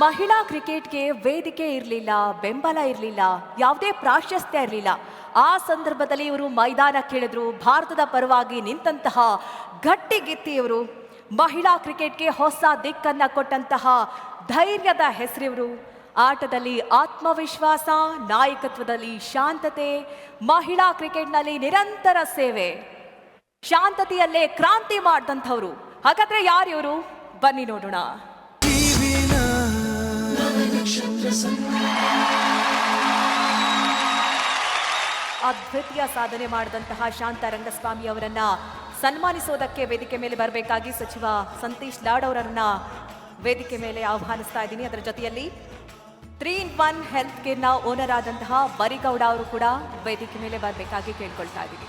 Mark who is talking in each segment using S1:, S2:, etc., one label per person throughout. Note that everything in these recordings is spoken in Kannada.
S1: ಮಹಿಳಾ ಕ್ರಿಕೆಟ್ಗೆ ವೇದಿಕೆ ಇರಲಿಲ್ಲ, ಬೆಂಬಲ ಇರಲಿಲ್ಲ, ಯಾವುದೇ ಪ್ರಾಶಸ್ತ್ಯ ಇರಲಿಲ್ಲ. ಆ ಸಂದರ್ಭದಲ್ಲಿ ಇವರು ಮೈದಾನಕ್ಕಿಳಿದ್ರು. ಭಾರತದ ಪರವಾಗಿ ನಿಂತಹ ಗಟ್ಟಿಗಿತ್ತಿಯವರು, ಮಹಿಳಾ ಕ್ರಿಕೆಟ್ಗೆ ಹೊಸ ದಿಕ್ಕನ್ನ ಕೊಟ್ಟಂತಹ ಧೈರ್ಯದ ಹೆಸರಿವರು. ಆಟದಲ್ಲಿ ಆತ್ಮವಿಶ್ವಾಸ, ನಾಯಕತ್ವದಲ್ಲಿ ಶಾಂತತೆ, ಮಹಿಳಾ ಕ್ರಿಕೆಟ್ನಲ್ಲಿ ನಿರಂತರ ಸೇವೆ, ಶಾಂತತೆಯಲ್ಲೇ ಕ್ರಾಂತಿ ಮಾಡಿದಂಥವ್ರು. ಹಾಗಾದ್ರೆ ಯಾರು ಇವರು? ಬನ್ನಿ ನೋಡೋಣ. ಅದ್ವಿತೀಯ ಸಾಧನೆ ಮಾಡಿದಂತಹ ಶಾಂತ ರಂಗಸ್ವಾಮಿ ಅವರನ್ನ ಸನ್ಮಾನಿಸೋದಕ್ಕೆ ವೇದಿಕೆ ಮೇಲೆ ಬರಬೇಕಾಗಿ ಸಚಿವ ಸಂತೋಷ್ ಲಾಡ್ ಅವರನ್ನ ವೇದಿಕೆ ಮೇಲೆ ಆಹ್ವಾನಿಸ್ತಾ ಇದ್ದೀನಿ. ಅದರ ಜೊತೆಯಲ್ಲಿ 3-in-1 ಹೆಲ್ತ್ ಕೇರ್ನ ಓನರ್ ಆದಂತಹ ಬರಿಗೌಡ ಅವರು ಕೂಡ ವೇದಿಕೆ ಮೇಲೆ ಬರಬೇಕಾಗಿ ಕೇಳ್ಕೊಳ್ತಾ ಇದ್ದೀನಿ.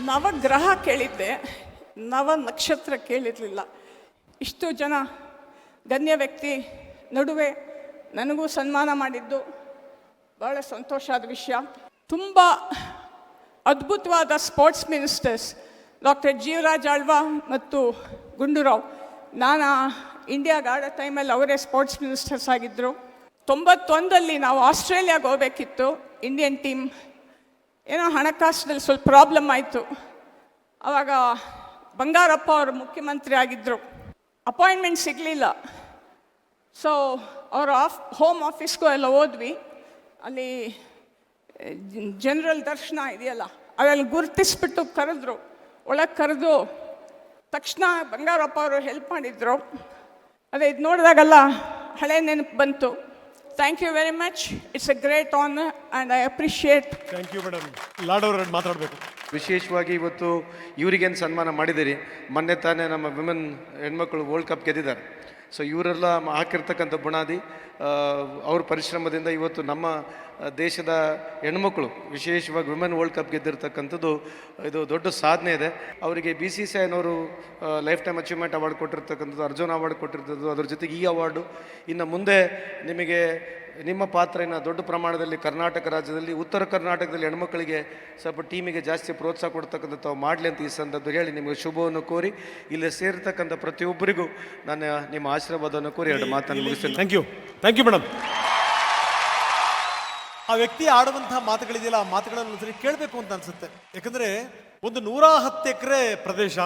S2: ನವಗ್ರಹ ಕೇಳಿದ್ದೆ, ನವ ನಕ್ಷತ್ರ ಕೇಳಿರಲಿಲ್ಲ. ಇಷ್ಟು ಜನ ಗಣ್ಯ ವ್ಯಕ್ತಿ ನಡುವೆ ನನಗೂ ಸನ್ಮಾನ ಮಾಡಿದ್ದು ಭಾಳ ಸಂತೋಷ ಆದ ವಿಷಯ. ತುಂಬ ಅದ್ಭುತವಾದ sports ministers doctor Jeevaraj Alva ಮತ್ತು ಗುಂಡೂರಾವ್. ನಾನು ಇಂಡಿಯಾಗೆ ಆಡೋ ಟೈಮಲ್ಲಿ ಅವರೇ ಸ್ಪೋರ್ಟ್ಸ್ ಮಿನಿಸ್ಟರ್ಸ್ ಆಗಿದ್ದರು. 91ರಲ್ಲಿ ನಾವು ಆಸ್ಟ್ರೇಲಿಯಾಗೆ ಹೋಗಬೇಕಿತ್ತು. ಇಂಡಿಯನ್ ಟೀಮ್ ಏನೋ ಹಣಕಾಸಿನಲ್ಲಿ ಸ್ವಲ್ಪ ಪ್ರಾಬ್ಲಮ್ ಆಯಿತು. ಆವಾಗ ಬಂಗಾರಪ್ಪ ಅವರು ಮುಖ್ಯಮಂತ್ರಿ ಆಗಿದ್ದರು. ಅಪಾಯಿಂಟ್ಮೆಂಟ್ ಸಿಗಲಿಲ್ಲ. ಸೊ ಅವರ ಹೋಮ್ ಆಫೀಸ್ಗೂ ಎಲ್ಲ ಹೋದ್ವಿ. ಅಲ್ಲಿ ಜನರಲ್ ದರ್ಶನ ಇದೆಯಲ್ಲ, ಅದ್ರಲ್ಲಿ ಗುರುತಿಸ್ಬಿಟ್ಟು ಕರೆದ್ರು. ಒಳಗೆ ಕರೆದು ತಕ್ಷಣ ಬಂಗಾರಪ್ಪ ಅವರು ಹೆಲ್ಪ್ ಮಾಡಿದರು. ಅದೇ ಇದು ನೋಡಿದಾಗೆಲ್ಲ ಹಳೆ ನೆನಪು ಬಂತು. Thank you very much. It's a great honour and I appreciate.
S3: Thank you madam. Lad ಅವರು ಮಾತಾಡಬೇಕು.
S4: ವಿಶೇಷವಾಗಿ ಇವತ್ತು ಇವರಿಗೇನು ಸನ್ಮಾನ ಮಾಡಿದ್ದೀರಿ, ಮೊನ್ನೆ ತಾನೇ ನಮ್ಮ ವಿಮೆನ್ ಹೆಣ್ಮಕ್ಳು ವರ್ಲ್ಡ್ ಕಪ್ ಗೆದ್ದಿದ್ದಾರೆ. ಸೊ ಇವರೆಲ್ಲ ಹಾಕಿರ್ತಕ್ಕಂಥ ಬುನಾದಿ, ಅವ್ರ ಪರಿಶ್ರಮದಿಂದ ಇವತ್ತು ನಮ್ಮ ದೇಶದ ಹೆಣ್ಮಕ್ಳು ವಿಶೇಷವಾಗಿ ವಿಮೆನ್ ವರ್ಲ್ಡ್ ಕಪ್ ಗೆದ್ದಿರ್ತಕ್ಕಂಥದ್ದು ಇದು ದೊಡ್ಡ ಸಾಧನೆ ಇದೆ. ಅವರಿಗೆ BCCIನವರು ಲೈಫ್ ಟೈಮ್ ಅಚೀವ್ಮೆಂಟ್ ಅವಾರ್ಡ್ ಕೊಟ್ಟಿರ್ತಕ್ಕಂಥದ್ದು, ಅರ್ಜುನ್ ಅವಾರ್ಡ್ ಕೊಟ್ಟಿರ್ತದ್ದು, ಅದ್ರ ಜೊತೆಗೆ ಈ ಅವಾರ್ಡು. ಇನ್ನು ಮುಂದೆ ನಿಮಗೆ ನಿಮ್ಮ ಪಾತ್ರ ಇನ್ನು ದೊಡ್ಡ ಪ್ರಮಾಣದಲ್ಲಿ ಕರ್ನಾಟಕ ರಾಜ್ಯದಲ್ಲಿ, ಉತ್ತರ ಕರ್ನಾಟಕದಲ್ಲಿ ಹೆಣ್ಮಕ್ಳಿಗೆ ಸ್ವಲ್ಪ ಟೀಮಿಗೆ ಜಾಸ್ತಿ ಪ್ರೋತ್ಸಾಹ ಕೊಡ್ತಕ್ಕಂಥ ತಾವು ಮಾಡಲಿ ಅಂತ ಈ ಸಂದರ್ಭದಲ್ಲಿ ಹೇಳಿ ನಿಮಗೆ ಶುಭವನ್ನು ಕೋರಿ ಇಲ್ಲಿ ಸೇರ್ತಕ್ಕಂಥ ಪ್ರತಿಯೊಬ್ಬರಿಗೂ ನಾನು ನಿಮ್ಮ ಆಶೀರ್ವಾದವನ್ನು ಕೋರಿ ಎರಡು ಮಾತನ್ನು ಮುಗಿಸ್ತೇನೆ.
S3: Thank you madam. ಆ ವ್ಯಕ್ತಿ ಆಡುವಂತಹ ಮಾತುಗಳಿದೆಯಲ್ಲ, ಆ ಮಾತುಗಳನ್ನು ಸರಿ ಕೇಳಬೇಕು ಅಂತ ಅನ್ಸುತ್ತೆ. ಯಾಕಂದರೆ ಒಂದು 110 ಎಕರೆ ಪ್ರದೇಶ,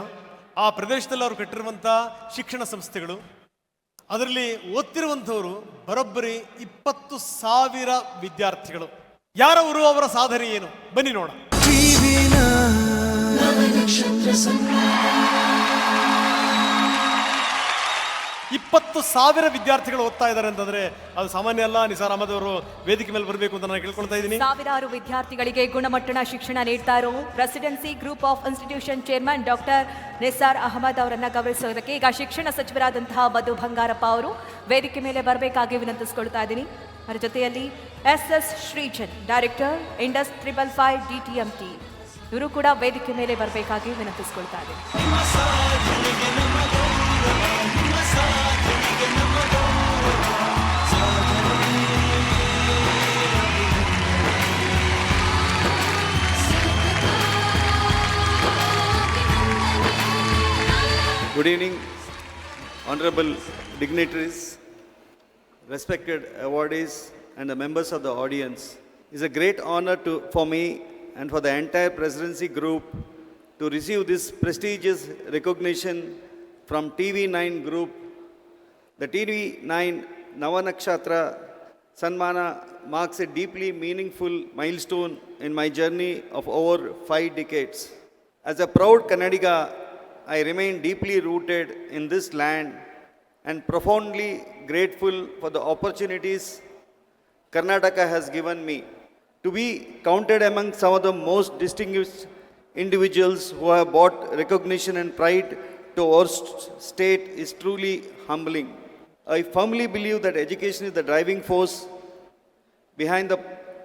S3: ಆ ಪ್ರದೇಶದಲ್ಲಿ ಅವರು ಕಟ್ಟಿರುವಂಥ ಶಿಕ್ಷಣ ಸಂಸ್ಥೆಗಳು, ಅದರಲ್ಲಿ ಓದ್ತಿರುವಂಥವರು ಬರೋಬ್ಬರಿ 20,000 ವಿದ್ಯಾರ್ಥಿಗಳು. ಯಾರವರು, ಅವರ ಸಾಧನೆ ಏನು, ಬನ್ನಿ ನೋಡ. 20,000 ವಿದ್ಯಾರ್ಥಿಗಳು ಓದ್ತಾ ಇದ್ದಾರೆ ಅಂತಂದ್ರೆ ಅದು ಸಾಮಾನ್ಯ ಅಲ್ಲ. ನಿಸಾರ್ ಅಹಮದ್ ಅವರು ವೇದಿಕೆ ಮೇಲೆ ಬರಬೇಕು ಅಂತ ನಾನು ಕೇಳ್ಕೊಳ್ತಾ ಇದ್ದೀನಿ.
S1: ಸಾವಿರಾರು ವಿದ್ಯಾರ್ಥಿಗಳಿಗೆ ಗುಣಮಟ್ಟದ ಶಿಕ್ಷಣ ನೀಡ್ತಾ ಇರೋ Presidency group of institution chairman doctor Nisar Ahmed ಅವರನ್ನ ಗೌರವಿಸೋದಕ್ಕೆ ಈಗ ಶಿಕ್ಷಣ ಸಚಿವರಾದಂತಹ ಮಧು ಬಂಗಾರಪ್ಪ ಅವರು ವೇದಿಕೆ ಮೇಲೆ ಬರಬೇಕಾಗಿ ವಿನಂತಿಸಿಕೊಳ್ತಾ ಇದ್ದೀನಿ. ಅದರ ಜೊತೆಯಲ್ಲಿ SS Shrichand, director Indus 555 DTMT, ಇವರು ಕೂಡ ವೇದಿಕೆ ಮೇಲೆ ಬರಬೇಕಾಗಿ ವಿನಂತಿಸಿಕೊಳ್ತಾ ಇದ್ದೀನಿ.
S5: Good evening, honorable dignitaries, respected awardees, and the members of the audience. It's a great honor for me and for the entire presidency group to receive this prestigious recognition from TV9 Group. The TV9 Navanakshatra Sanmana marks a deeply meaningful milestone in my journey of over 5 decades. As a proud Kannadiga, I remain deeply rooted in this land and profoundly grateful for the opportunities Karnataka has given me. To be counted among some of the most distinguished individuals who have brought recognition and pride to our state is truly humbling. I firmly believe that education is the driving force behind the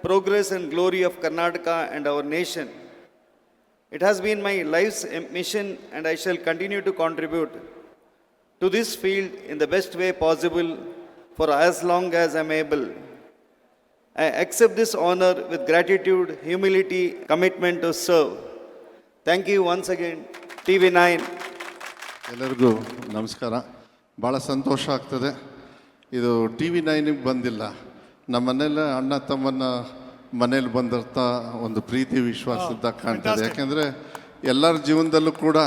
S5: progress and glory of Karnataka and our nation. It has been my life's mission and I shall continue to contribute to this field in the best way possible for as long as I am able. I accept this honor with gratitude, humility, commitment to serve. Thank you once again, TV9.
S6: ಎಲ್ಲರಿಗೂ ನಮಸ್ಕಾರ. ಭಾಳ ಸಂತೋಷ ಆಗ್ತದೆ. ಇದು TV9ಗೆ ಬಂದಿಲ್ಲ, ನಮ್ಮ ಮನೇಲಿ ಅಣ್ಣ ತಮ್ಮನ ಮನೇಲಿ ಬಂದಿರ್ತ ಒಂದು ಪ್ರೀತಿ ವಿಶ್ವಾಸದ ಕಾಣ್ತದೆ. ಯಾಕೆಂದರೆ ಎಲ್ಲರ ಜೀವನದಲ್ಲೂ ಕೂಡ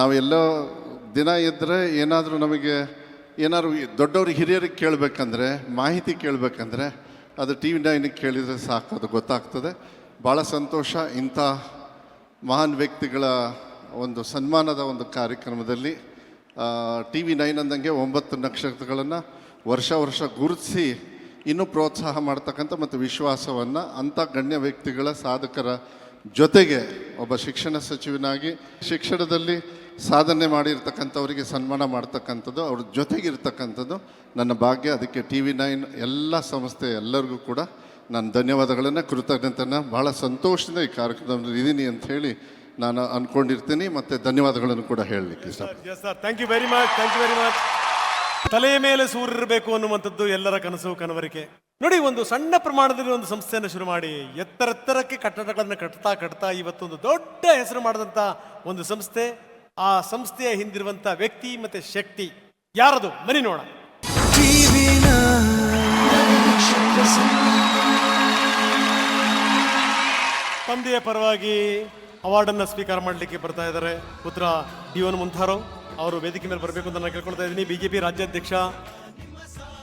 S6: ನಾವೆಲ್ಲೋ ದಿನ ಇದ್ದರೆ ಏನಾದರೂ ನಮಗೆ ಏನಾದ್ರು ದೊಡ್ಡವ್ರಿಗೆ ಹಿರಿಯರಿಗೆ ಕೇಳಬೇಕಂದ್ರೆ, ಮಾಹಿತಿ ಕೇಳಬೇಕಂದ್ರೆ ಅದು TV9ಗೆ ಕೇಳಿದರೆ ಸಾಕು, ಅದು ಗೊತ್ತಾಗ್ತದೆ. ಭಾಳ ಸಂತೋಷ. ಇಂಥ ಮಹಾನ್ ವ್ಯಕ್ತಿಗಳ ಒಂದು ಸನ್ಮಾನದ ಒಂದು ಕಾರ್ಯಕ್ರಮದಲ್ಲಿ TV9 ಅಂದಂಗೆ 9 ನಕ್ಷತ್ರಗಳನ್ನು ವರ್ಷ ಗುರುತಿಸಿ ಇನ್ನೂ ಪ್ರೋತ್ಸಾಹ ಮಾಡ್ತಕ್ಕಂಥ ಮತ್ತು ವಿಶ್ವಾಸವನ್ನು ಅಂಥ ಗಣ್ಯ ವ್ಯಕ್ತಿಗಳ ಸಾಧಕರ ಜೊತೆಗೆ ಒಬ್ಬ ಶಿಕ್ಷಣ ಸಚಿವನಾಗಿ ಶಿಕ್ಷಣದಲ್ಲಿ ಸಾಧನೆ ಮಾಡಿರ್ತಕ್ಕಂಥವರಿಗೆ ಸನ್ಮಾನ ಮಾಡ್ತಕ್ಕಂಥದ್ದು, ಅವ್ರ ಜೊತೆಗಿರ್ತಕ್ಕಂಥದ್ದು ನನ್ನ ಭಾಗ್ಯ. ಅದಕ್ಕೆ TV9 ಎಲ್ಲ ಸಂಸ್ಥೆ ಎಲ್ಲರಿಗೂ ಕೂಡ ನಾನು ಧನ್ಯವಾದಗಳನ್ನು, ಕೃತಜ್ಞತೆಯನ್ನು, ಭಾಳ ಸಂತೋಷದಿಂದ ಈ ಕಾರ್ಯಕ್ರಮದಲ್ಲಿ ಇದ್ದೀನಿ ಅಂತ ಹೇಳಿ ನಾನು ಅಂದ್ಕೊಂಡಿರ್ತೀನಿ. ಮತ್ತು ಧನ್ಯವಾದಗಳನ್ನು ಕೂಡ ಹೇಳಲಿಕ್ಕೆ ಇಷ್ಟ.
S3: Yes sir, thank you very much, thank you very much. ತಲೆಯ ಮೇಲೆ ಸೂರ್ಯರಬೇಕು ಅನ್ನುವಂಥದ್ದು ಎಲ್ಲರ ಕನಸು ಕನವರಿಕೆ. ನೋಡಿ, ಒಂದು ಸಣ್ಣ ಪ್ರಮಾಣದಲ್ಲಿ ಒಂದು ಸಂಸ್ಥೆಯನ್ನು ಶುರು ಮಾಡಿ ಎತ್ತರಕ್ಕೆ ಕಟ್ಟಡಗಳನ್ನು ಕಟ್ತಾ ಇವತ್ತೊಂದು ದೊಡ್ಡ ಹೆಸರು ಮಾಡಿದಂಥ ಒಂದು ಸಂಸ್ಥೆ. ಆ ಸಂಸ್ಥೆಯ ಹಿಂದಿರುವಂಥ ವ್ಯಕ್ತಿ ಮತ್ತು ಶಕ್ತಿ ಯಾರದು? ಬನ್ನಿ ನೋಡ. ತಂದೆಯ ಪರವಾಗಿ ಅವಾರ್ಡನ್ನು ಸ್ವೀಕಾರ ಮಾಡಲಿಕ್ಕೆ ಬರ್ತಾ ಇದ್ದಾರೆ ಪುತ್ರ D1 ಮುಂತಾರಾವ್ ಅವರು ವೇದಿಕೆ ಮೇಲೆ ಬರಬೇಕು ಅಂತ ನಾನು ಕೇಳ್ಕೊಳ್ತಾ ಇದ್ದೀನಿ. BJP ರಾಜ್ಯಾಧ್ಯಕ್ಷ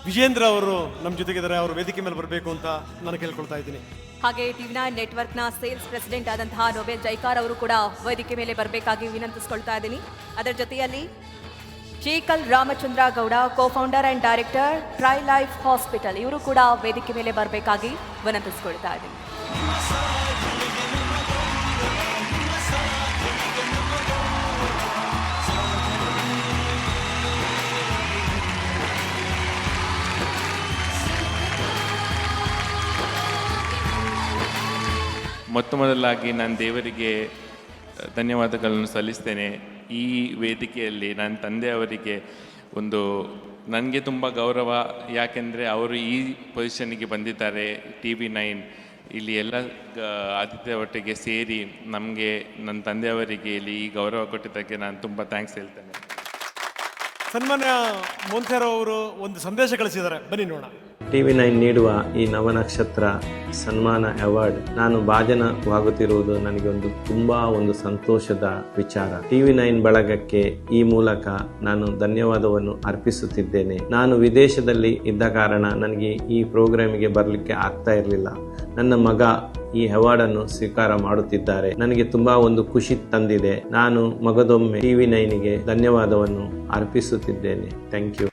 S3: ವಿಜೇಂದ್ರ ಅವರು ನಮ್ಮ ಜೊತೆಗಿದ್ದಾರೆ, ಅವರು ವೇದಿಕೆ ಮೇಲೆ ಬರಬೇಕು ಅಂತ ನಾನು ಕೇಳ್ಕೊಳ್ತಾ ಇದ್ದೀನಿ.
S1: ಹಾಗೆ TV9 ನೆಟ್ವರ್ಕ್ನ ಸೇಲ್ಸ್ ಪ್ರೆಸಿಡೆಂಟ್ ಆದಂತಹ ನೋಬೆಲ್ ಜೈಕಾರ್ ಅವರು ಕೂಡ ವೇದಿಕೆ ಮೇಲೆ ಬರಬೇಕಾಗಿ ವಿನಂತಿಸ್ಕೊಳ್ತಾ ಇದ್ದೀನಿ. ಅದರ ಜೊತೆಯಲ್ಲಿ Cheekal Ramachandra Gowda, co-founder and director Trilife hospital, ಇವರು ಕೂಡ ವೇದಿಕೆ ಮೇಲೆ ಬರಬೇಕಾಗಿ ವಿನಂತಿಸ್ಕೊಳ್ತಾ ಇದ್ದೀನಿ.
S7: ಮೊದಲಾಗಿ ನಾನು ದೇವರಿಗೆ ಧನ್ಯವಾದಗಳನ್ನು ಸಲ್ಲಿಸ್ತೇನೆ. ಈ ವೇದಿಕೆಯಲ್ಲಿ ನನ್ನ ತಂದೆಯವರಿಗೆ ನನಗೆ ತುಂಬ ಗೌರವ, ಯಾಕೆಂದರೆ ಅವರು ಈ ಪೊಸಿಷನ್ನಿಗೆ ಬಂದಿದ್ದಾರೆ. TV9 ಇಲ್ಲಿ ಎಲ್ಲ ಆತಿಥ್ಯ ಒಟ್ಟಿಗೆ ಸೇರಿ ನಮಗೆ, ನನ್ನ ತಂದೆಯವರಿಗೆ ಇಲ್ಲಿ ಈ ಗೌರವ ಕೊಟ್ಟಿದ್ದಕ್ಕೆ ನಾನು ತುಂಬ ಥ್ಯಾಂಕ್ಸ್ ಹೇಳ್ತೇನೆ.
S3: ಸನ್ಮಾನ್ಯ ಮೊಂಥೇರಾವ್ ಅವರು ಒಂದು ಸಂದೇಶ ಕಳಿಸಿದ್ದಾರೆ, ಬನ್ನಿ ನೋಡ.
S8: TV9 ನೀಡುವ ಈ ನವನಕ್ಷತ್ರ ಸನ್ಮಾನ ಅವಾರ್ಡ್ ನಾನು ಭಾಜನವಾಗುತ್ತಿರುವುದು ನನಗೆ ತುಂಬಾ ಸಂತೋಷದ ವಿಚಾರ. TV9 ಬಳಗಕ್ಕೆ ಈ ಮೂಲಕ ನಾನು ಧನ್ಯವಾದವನ್ನು ಅರ್ಪಿಸುತ್ತಿದ್ದೇನೆ. ನಾನು ವಿದೇಶದಲ್ಲಿ ಇದ್ದ ಕಾರಣ ನನಗೆ ಈ ಪ್ರೋಗ್ರಾಮಿಗೆ ಬರಲಿಕ್ಕೆ ಆಗ್ತಾ ಇರಲಿಲ್ಲ. ನನ್ನ ಮಗ ಈ ಅವಾರ್ಡ್ ಅನ್ನು ಸ್ವೀಕಾರ ಮಾಡುತ್ತಿದ್ದಾರೆ. ನನಗೆ ತುಂಬಾ ಖುಷಿ ತಂದಿದೆ. ನಾನು ಮಗದೊಮ್ಮೆ TV9ಗೆ ಧನ್ಯವಾದವನ್ನು ಅರ್ಪಿಸುತ್ತಿದ್ದೇನೆ. Thank you.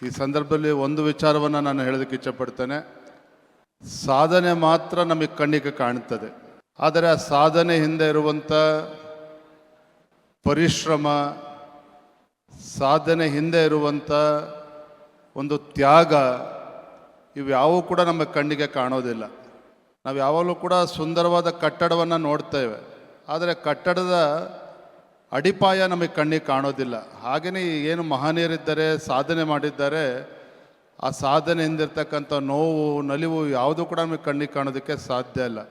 S9: ಈ ಸಂದರ್ಭದಲ್ಲಿ ಒಂದು ವಿಚಾರವನ್ನು ನಾನು ಹೇಳೋದಕ್ಕೆ ಇಚ್ಛಪಡ್ತೇನೆ. ಸಾಧನೆ ಮಾತ್ರ ನಮಗೆ ಕಣ್ಣಿಗೆ ಕಾಣುತ್ತದೆ, ಆದರೆ ಆ ಸಾಧನೆ ಹಿಂದೆ ಇರುವಂಥ ಪರಿಶ್ರಮ, ಸಾಧನೆ ಹಿಂದೆ ಇರುವಂಥ ಒಂದು ತ್ಯಾಗ, ಇವ್ಯಾವೂ ಕೂಡ ನಮ್ಮ ಕಣ್ಣಿಗೆ ಕಾಣೋದಿಲ್ಲ. ನಾವು ಯಾವಾಗಲೂ ಕೂಡ ಸುಂದರವಾದ ಕಟ್ಟಡವನ್ನು ನೋಡ್ತೇವೆ, ಆದರೆ ಕಟ್ಟಡದ ಅಡಿಪಾಯ ನಮಗೆ ಕಣ್ಣಿಗೆ ಕಾಣೋದಿಲ್ಲ. ಹಾಗೆಯೇ ಏನು ಮಹನೀಯರಿದ್ದಾರೆ, ಸಾಧನೆ ಮಾಡಿದ್ದಾರೆ, ಆ ಸಾಧನೆ ಹಿಂದಿರ್ತಕ್ಕಂಥ ನೋವು, ನಲಿವು ಯಾವುದೂ ಕೂಡ ನಮಗೆ ಕಣ್ಣಿಗೆ ಕಾಣೋದಕ್ಕೆ ಸಾಧ್ಯ ಇಲ್ಲ.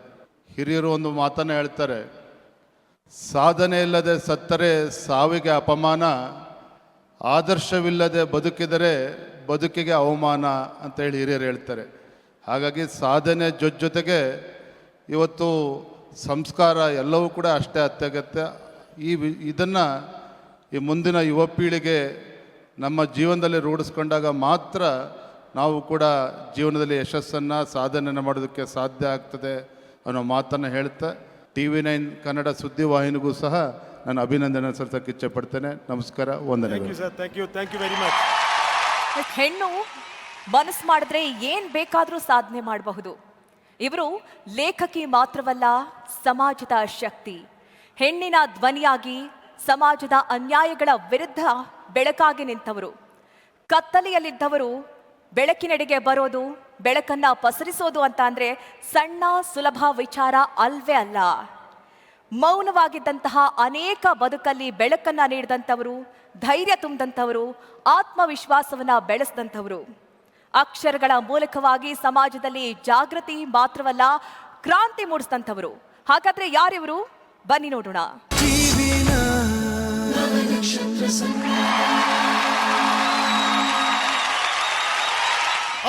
S9: ಹಿರಿಯರು ಒಂದು ಮಾತನ್ನು ಹೇಳ್ತಾರೆ, ಸಾಧನೆ ಇಲ್ಲದೆ ಸತ್ತರೆ ಸಾವಿಗೆ ಅಪಮಾನ, ಆದರ್ಶವಿಲ್ಲದೆ ಬದುಕಿದರೆ ಬದುಕಿಗೆ ಅವಮಾನ ಅಂತೇಳಿ ಹಿರಿಯರು ಹೇಳ್ತಾರೆ. ಹಾಗಾಗಿ ಸಾಧನೆ ಜೊತೆಗೆ ಇವತ್ತು ಸಂಸ್ಕಾರ ಎಲ್ಲವೂ ಕೂಡ ಅಷ್ಟೇ ಅತ್ಯಗತ್ಯ. ಇದನ್ನು ಈ ಮುಂದಿನ ಯುವ ಪೀಳಿಗೆ ನಮ್ಮ ಜೀವನದಲ್ಲಿ ರೂಢಿಸ್ಕೊಂಡಾಗ ಮಾತ್ರ ನಾವು ಕೂಡ ಜೀವನದಲ್ಲಿ ಯಶಸ್ಸನ್ನು, ಸಾಧನೆಯನ್ನು ಮಾಡೋದಕ್ಕೆ ಸಾಧ್ಯ ಆಗ್ತದೆ ಅನ್ನೋ ಮಾತನ್ನು ಹೇಳ್ತಾ TV9 ಕನ್ನಡ ಸುದ್ದಿವಾಹಿನಿಗೂ ಸಹ ನಾನು ಅಭಿನಂದನೆ ಸಲ್ಲಿಸೋಕ್ಕೆ ಇಚ್ಛೆಪಡ್ತೇನೆ. ನಮಸ್ಕಾರ, ವಂದನೆಗಳು.
S3: Thank you very much.
S1: ಹೆಣ್ಣು ಮನಸ್ಸು ಮಾಡಿದ್ರೆ ಏನ್ ಬೇಕಾದರೂ ಸಾಧನೆ ಮಾಡಬಹುದು. ಇವರು ಲೇಖಕಿ ಮಾತ್ರವಲ್ಲ, ಸಮಾಜದ ಶಕ್ತಿ. ಹೆಣ್ಣಿನ ಧ್ವನಿಯಾಗಿ ಸಮಾಜದ ಅನ್ಯಾಯಗಳ ವಿರುದ್ಧ ಬೆಳಕಾಗಿ ನಿಂತವರು. ಕತ್ತಲೆಯಲ್ಲಿದ್ದವರು ಬೆಳಕಿನೆಡೆಗೆ ಬರೋದು, ಬೆಳಕನ್ನ ಪಸರಿಸೋದು ಅಂತ ಅಂದ್ರೆ ಸಣ್ಣ ಸುಲಭ ವಿಚಾರ ಅಲ್ವೇ ಅಲ್ಲ. ಮೌನವಾಗಿದ್ದಂತಹ ಅನೇಕ ಬದುಕಲ್ಲಿ ಬೆಳಕನ್ನ ನೀಡಿದಂಥವರು, ಧೈರ್ಯ ತುಂಬಿದಂಥವರು, ಆತ್ಮವಿಶ್ವಾಸವನ್ನ ಬೆಳೆಸಿದಂಥವರು, ಅಕ್ಷರಗಳ ಮೂಲಕವಾಗಿ ಸಮಾಜದಲ್ಲಿ ಜಾಗೃತಿ ಮಾತ್ರವಲ್ಲ ಕ್ರಾಂತಿ ಮೂಡಿಸಿದಂಥವರು. ಹಾಗಾದ್ರೆ ಯಾರಿವರು? ಬನ್ನಿ ನೋಡೋಣ.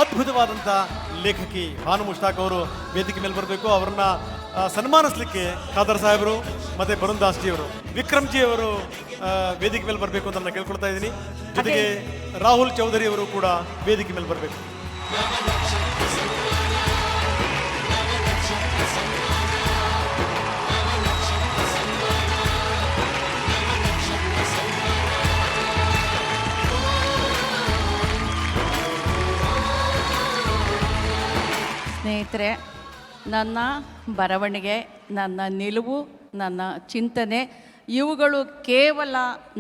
S3: ಅದ್ಭುತವಾದಂಥ ಲೇಖಕಿ ಭಾನು ಮುಷ್ತಾಕ್ ಅವರು ವೇದಿಕೆ ಮೇಲೆ ಬರಬೇಕು. ಅವರನ್ನ ಸನ್ಮಾನಿಸಲಿಕ್ಕೆ ಖಾದರ್ ಸಾಹೇಬರು ಮತ್ತು ಬರುಣ್ ದಾಸ್ ಜಿ ಅವರು, ವಿಕ್ರಮ್ ಜಿ ಅವರು ವೇದಿಕೆ ಮೇಲೆ ಬರಬೇಕು ಅಂತ ನಾನು ಕೇಳ್ಕೊಳ್ತಾ ಇದ್ದೀನಿ. ಜೊತೆಗೆ ರಾಹುಲ್ ಚೌಧರಿ ಅವರು ಕೂಡ ವೇದಿಕೆ ಮೇಲೆ ಬರಬೇಕು.
S10: ಸ್ನೇಹಿತರೆ, ನನ್ನ ಬರವಣಿಗೆ, ನನ್ನ ನಿಲುವು, ನನ್ನ ಚಿಂತನೆ ಇವುಗಳು ಕೇವಲ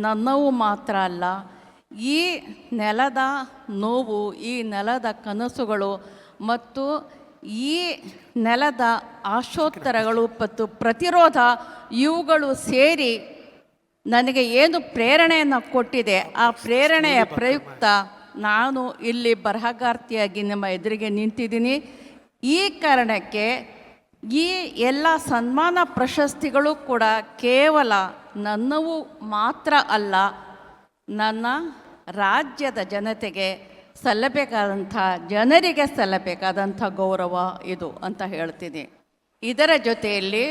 S10: ನನ್ನವು ಮಾತ್ರ ಅಲ್ಲ. ಈ ನೆಲದ ನೋವು, ಈ ನೆಲದ ಕನಸುಗಳು ಮತ್ತು ಈ ನೆಲದ ಆಶೋತ್ತರಗಳು ಮತ್ತು ಪ್ರತಿರೋಧ ಇವುಗಳು ಸೇರಿ ನನಗೆ ಏನು ಪ್ರೇರಣೆಯನ್ನು ಕೊಟ್ಟಿದೆ, ಆ ಪ್ರೇರಣೆಯ ಪ್ರಯುಕ್ತ ನಾನು ಇಲ್ಲಿ ಬರಹಗಾರ್ತಿಯಾಗಿ ನಿಮ್ಮ ಎದುರಿಗೆ ನಿಂತಿದ್ದೀನಿ. ಈ ಕಾರಣಕ್ಕೆ ಈ ಎಲ್ಲ ಸನ್ಮಾನ ಪ್ರಶಸ್ತಿಗಳು ಕೂಡ ಕೇವಲ ನನ್ನವು ಮಾತ್ರ ಅಲ್ಲ, ನನ್ನ ರಾಜ್ಯದ ಜನತೆಗೆ ಸಲ್ಲಬೇಕಾದಂಥ, ಜನರಿಗೆ ಸಲ್ಲಬೇಕಾದಂಥ ಗೌರವ ಇದು ಅಂತ ಹೇಳ್ತೀನಿ. ಇದರ ಜೊತೆಯಲ್ಲಿ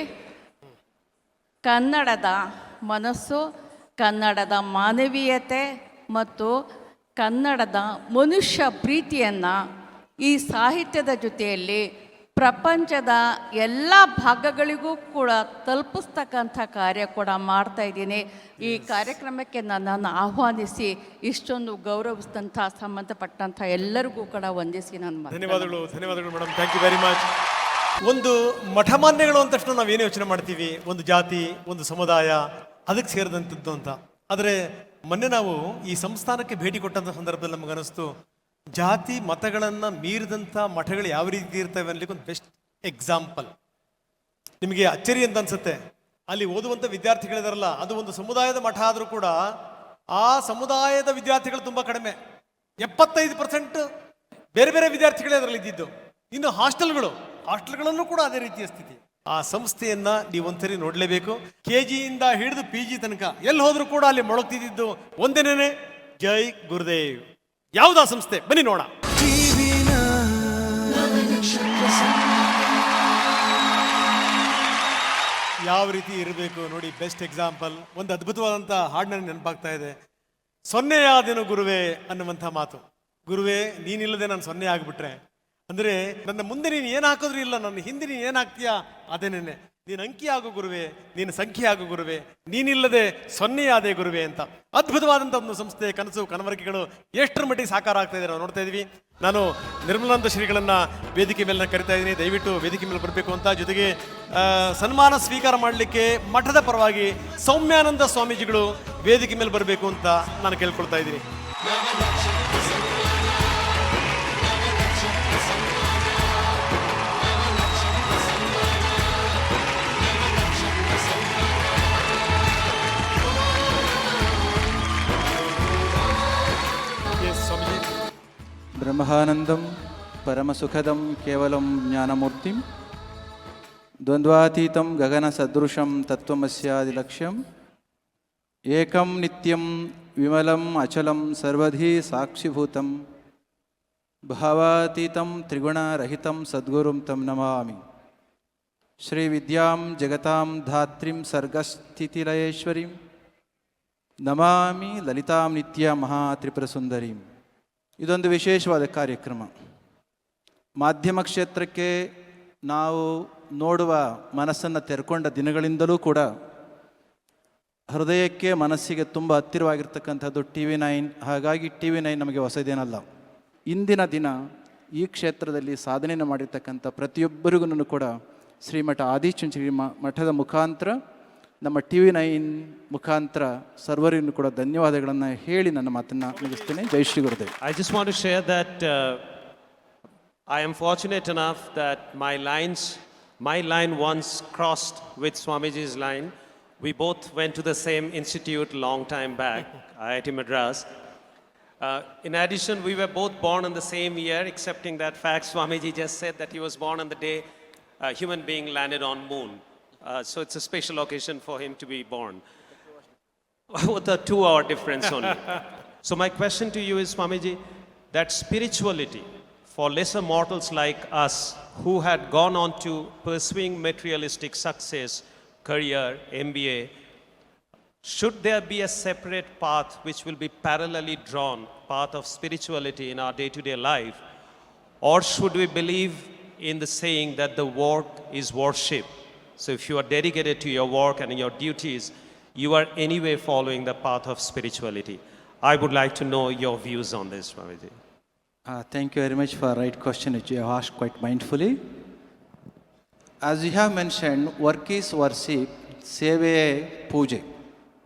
S10: ಕನ್ನಡದ ಮನಸ್ಸು, ಕನ್ನಡದ ಮಾನವೀಯತೆ ಮತ್ತು ಕನ್ನಡದ ಮನುಷ್ಯ ಪ್ರೀತಿಯನ್ನು ಈ ಸಾಹಿತ್ಯದ ಜೊತೆಯಲ್ಲಿ ಪ್ರಪಂಚದ ಎಲ್ಲ ಭಾಗಗಳಿಗೂ ಕೂಡ ತಲುಪಿಸ್ತಕ್ಕಂಥ ಕಾರ್ಯ ಕೂಡ ಮಾಡ್ತಾ ಇದ್ದೀನಿ. ಈ ಕಾರ್ಯಕ್ರಮಕ್ಕೆ ನನ್ನನ್ನು ಆಹ್ವಾನಿಸಿ ಇಷ್ಟೊಂದು ಗೌರವಿಸಿದಂಥ ಸಂಬಂಧಪಟ್ಟಂಥ ಎಲ್ಲರಿಗೂ ಕೂಡ ವಂದಿಸಿ ನಾನು
S3: ಧನ್ಯವಾದಗಳು madam, thank you very much. ಒಂದು ಮಠಮಾನ್ಯಗಳು ಅಂದ ತಕ್ಷಣ ನಾವೇನು ಯೋಚನೆ ಮಾಡ್ತೀವಿ, ಒಂದು ಜಾತಿ, ಒಂದು ಸಮುದಾಯ ಅದಕ್ಕೆ ಸೇರಿದಂಥದ್ದು ಅಂತ. ಆದರೆ ಮೊನ್ನೆ ನಾವು ಈ ಸಂಸ್ಥಾನಕ್ಕೆ ಭೇಟಿ ಕೊಟ್ಟಂಥ ಸಂದರ್ಭದಲ್ಲಿ ನಮಗನಿಸ್ತು, ಜಾತಿ ಮತಗಳನ್ನು ಮೀರಿದಂಥ ಮಠಗಳು ಯಾವ ರೀತಿ ಇರ್ತವೆ ಅನ್ನಲಿಕ್ಕೆ ಒಂದು ಬೆಸ್ಟ್ ಎಕ್ಸಾಂಪಲ್. ನಿಮಗೆ ಅಚ್ಚರಿ ಅಂತ ಅನ್ಸುತ್ತೆ, ಅಲ್ಲಿ ಓದುವಂಥ ವಿದ್ಯಾರ್ಥಿಗಳಿದಾರಲ್ಲ, ಅದು ಒಂದು ಸಮುದಾಯದ ಮಠ ಆದರೂ ಕೂಡ ಆ ಸಮುದಾಯದ ವಿದ್ಯಾರ್ಥಿಗಳು ತುಂಬ ಕಡಿಮೆ, 75% ಬೇರೆ ಬೇರೆ ವಿದ್ಯಾರ್ಥಿಗಳೇ ಅದರಲ್ಲಿ ಇದ್ದಿದ್ದು. ಇನ್ನು ಹಾಸ್ಟೆಲ್ಗಳನ್ನು ಕೂಡ ಅದೇ ರೀತಿಯ ಸ್ಥಿತಿ. ಆ ಸಂಸ್ಥೆಯನ್ನ ನೀವು ಒಂದ್ಸರಿ ನೋಡಲೇಬೇಕು. KG ಇಂದ ಹಿಡಿದು PG ತನಕ ಎಲ್ಲಿ ಹೋದ್ರೂ ಕೂಡ ಅಲ್ಲಿ ಮೊಳಗ್ತಿದ್ದು ಒಂದೇನೇನೆ, ಜೈ ಗುರುದೇವ್. ಯಾವುದಾ ಸಂಸ್ಥೆ ಬನ್ನಿ ನೋಡ. ಯಾವ ರೀತಿ ಇರಬೇಕು ನೋಡಿ, ಬೆಸ್ಟ್ ಎಕ್ಸಾಂಪಲ್. ಒಂದು ಅದ್ಭುತವಾದಂಥ ಹಾಡಿನ ನೆನಪಾಗ್ತಾ ಇದೆ, ಸೊನ್ನೆಯಾದೇನು ಗುರುವೇ ಅನ್ನುವಂಥ ಮಾತು. ಗುರುವೇ, ನೀನಿಲ್ಲದೆ ನಾನು ಸೊನ್ನೆ ಆಗಿಬಿಟ್ರೆ, ಅಂದರೆ ನನ್ನ ಮುಂದೆ ನೀನು ಏನು ಹಾಕಿದ್ರೂ ಇಲ್ಲ, ನನ್ನ ಹಿಂದೆ ನೀನು ಏನು ಹಾಕ್ತೀಯಾ ಅದೇನೇನೆ. ನೀನು ಅಂಕಿ ಆಗು ಗುರುವೇ, ನೀನು ಸಂಖ್ಯೆ ಆಗು ಗುರುವೇ, ನೀನಿಲ್ಲದೆ ಸೊನ್ನೆಯಾದೆ ಗುರುವೇ ಅಂತ. ಅದ್ಭುತವಾದಂಥ ಒಂದು ಸಂಸ್ಥೆ ಕನಸು ಕನವರಿಕೆಗಳು ಎಷ್ಟರ ಮಟ್ಟಿಗೆ ಸಾಕಾರ ಆಗ್ತಾ ಇದೆ ನಾವು ನೋಡ್ತಾ ಇದ್ದೀವಿ. ನಾನು ನಿರ್ಮಲಾನಂದ ಶ್ರೀಗಳನ್ನು ವೇದಿಕೆ ಮೇಲೆ ಕರಿತಾ ಇದ್ದೀನಿ, ದಯವಿಟ್ಟು ವೇದಿಕೆ ಮೇಲೆ ಬರಬೇಕು ಅಂತ. ಜೊತೆಗೆ ಸನ್ಮಾನ ಸ್ವೀಕಾರ ಮಾಡಲಿಕ್ಕೆ ಮಠದ ಪರವಾಗಿ ಸೌಮ್ಯಾನಂದ ಸ್ವಾಮೀಜಿಗಳು ವೇದಿಕೆ ಮೇಲೆ ಬರಬೇಕು ಅಂತ ನಾನು ಕೇಳ್ಕೊಳ್ತಾ ಇದ್ದೀನಿ.
S11: ಬ್ರಹ್ಮಾನಂದಂ ಪರಮಸುಖದಂ ಕೇವಲಂ ಜ್ಞಾನಮೂರ್ತಿಂ ದ್ವಂದ್ವಾತೀತಂ ಗಗನಸದೃಶಂ ತತ್ವಮಸ್ಯಾದಿಲಕ್ಷ್ಯಂ ಏಕಂ ನಿತ್ಯಂ ವಿಮಲಂ ಅಚಲಂ ಸರ್ವಧಿ ಸಾಕ್ಷಿಭೂತಂ ಭಾವಾತೀತಂ ತ್ರಿಗುಣರಹಿತಂ ಸದ್ಗುರುಂ ತಂ ನಮಾಮಿ. ಶ್ರೀ ವಿದ್ಯಾಂ ಜಗತಾಂ ಧಾತ್ರಿಂ ಸರ್ಗಸ್ಥಿತಿಲಯೇಶ್ವರೀಂ ನಮಾಮಿ ಲಲಿತಾಂ ನಿತ್ಯ ಮಹಾತ್ರಿಪುರಸುಂದರೀಂ. ಇದೊಂದು ವಿಶೇಷವಾದ ಕಾರ್ಯಕ್ರಮ. ಮಾಧ್ಯಮ ಕ್ಷೇತ್ರಕ್ಕೆ ನಾವು ನೋಡುವ ಮನಸ್ಸನ್ನು ತೆರೆಕೊಂಡ ದಿನಗಳಿಂದಲೂ ಕೂಡ ಹೃದಯಕ್ಕೆ ಮನಸ್ಸಿಗೆ ತುಂಬ ಹತ್ತಿರವಾಗಿರ್ತಕ್ಕಂಥದ್ದು TV9. ಹಾಗಾಗಿ TV9 ನಮಗೆ ಹೊಸದೇನಲ್ಲ. ಇಂದಿನ ದಿನ ಈ ಕ್ಷೇತ್ರದಲ್ಲಿ ಸಾಧನೆಯನ್ನು ಮಾಡಿರ್ತಕ್ಕಂಥ ಪ್ರತಿಯೊಬ್ಬರಿಗೂ ಕೂಡ ಶ್ರೀಮಠ ಆದಿಚುಂಚನಗಿರಿ ಮಠದ ಮುಖಾಂತರ, ನಮ್ಮ TV9 ಮುಖಾಂತರ ಸರ್ವರಿಗೂ ಕೂಡ ಧನ್ಯವಾದಗಳನ್ನು ಹೇಳಿ ನನ್ನ ಮಾತನ್ನು ಮುಗಿಸ್ತೇನೆ. Jai Shri Gurudev.
S12: I just want to share that I am fortunate enough that my lines My line once crossed with Swamiji's line. We both went to the same institute long time back, IIT Madras. In addition, we were both born in the same year, excepting that fact Swamiji just said that he was born on the day a human being landed on moon. So it's a special occasion for him to be born. With a 2-hour difference only. So my question to you is, Swamiji, that spirituality for lesser mortals like us who had gone on to pursuing materialistic success, career, MBA, should there be a separate path which will be parallelly drawn, path of spirituality in our day-to-day life? Or should we believe in the saying that the work is worship? So if you are dedicated to your work and your duties, you are anyway following the path of spirituality. I would like to know your views on this, Swamiji.
S11: Thank you very much for the right question which you have asked quite mindfully. As you have mentioned, work is worship, Seve Puja.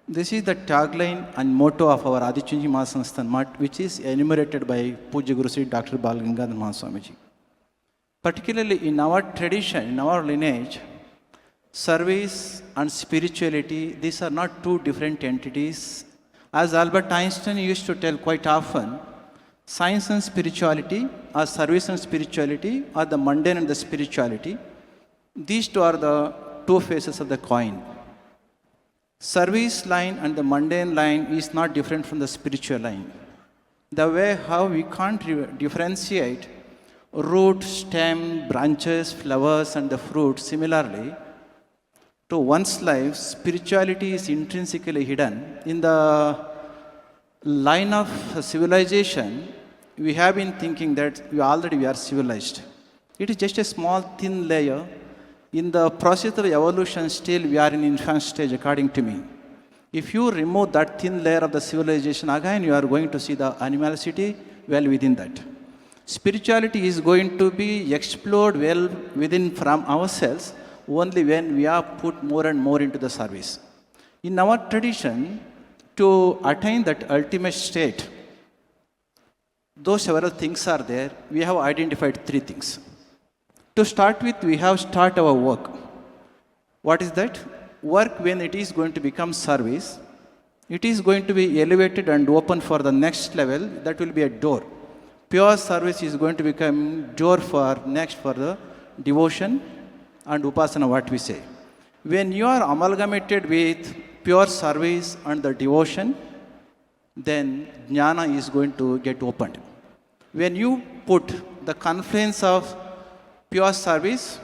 S11: This is the tagline and motto of our Adichunji Mahasangsthan Math, which is enumerated by Puja Guru Sri Dr. Balgangadhar Mahaswamiji. Particularly in our tradition, in our lineage, service and spirituality, these are not two different entities. As Albert Einstein used to tell quite often, science and spirituality, or service and spirituality, or the mundane and the spirituality, these two are the two faces of the coin. Service line and the mundane line is not different from the spiritual line. The way how we can't differentiate root, stem, branches, flowers, and the fruit, similarly, to one's life, spirituality is intrinsically hidden. In the line of civilization, we have been thinking that we are civilized. It is just a small thin layer. In the process of evolution, still we are in infant stage, according to me. If you remove that thin layer of the civilization, again you are going to see the animality well within that. Spirituality is going to be explored well within from ourselves only when we are put more and more into the service. In our tradition, to attain that ultimate state, though several things are there, we have identified 3 things. To start with, we have start our work. What is that? Work, when it is going to become service, it is going to be elevated and open for the next level. That will be a door. Pure service is going to become door for next for the devotion and upasana, what we say. When you are amalgamated with pure service and the devotion, then jnana is going to get opened. When you put the confluence of pure service,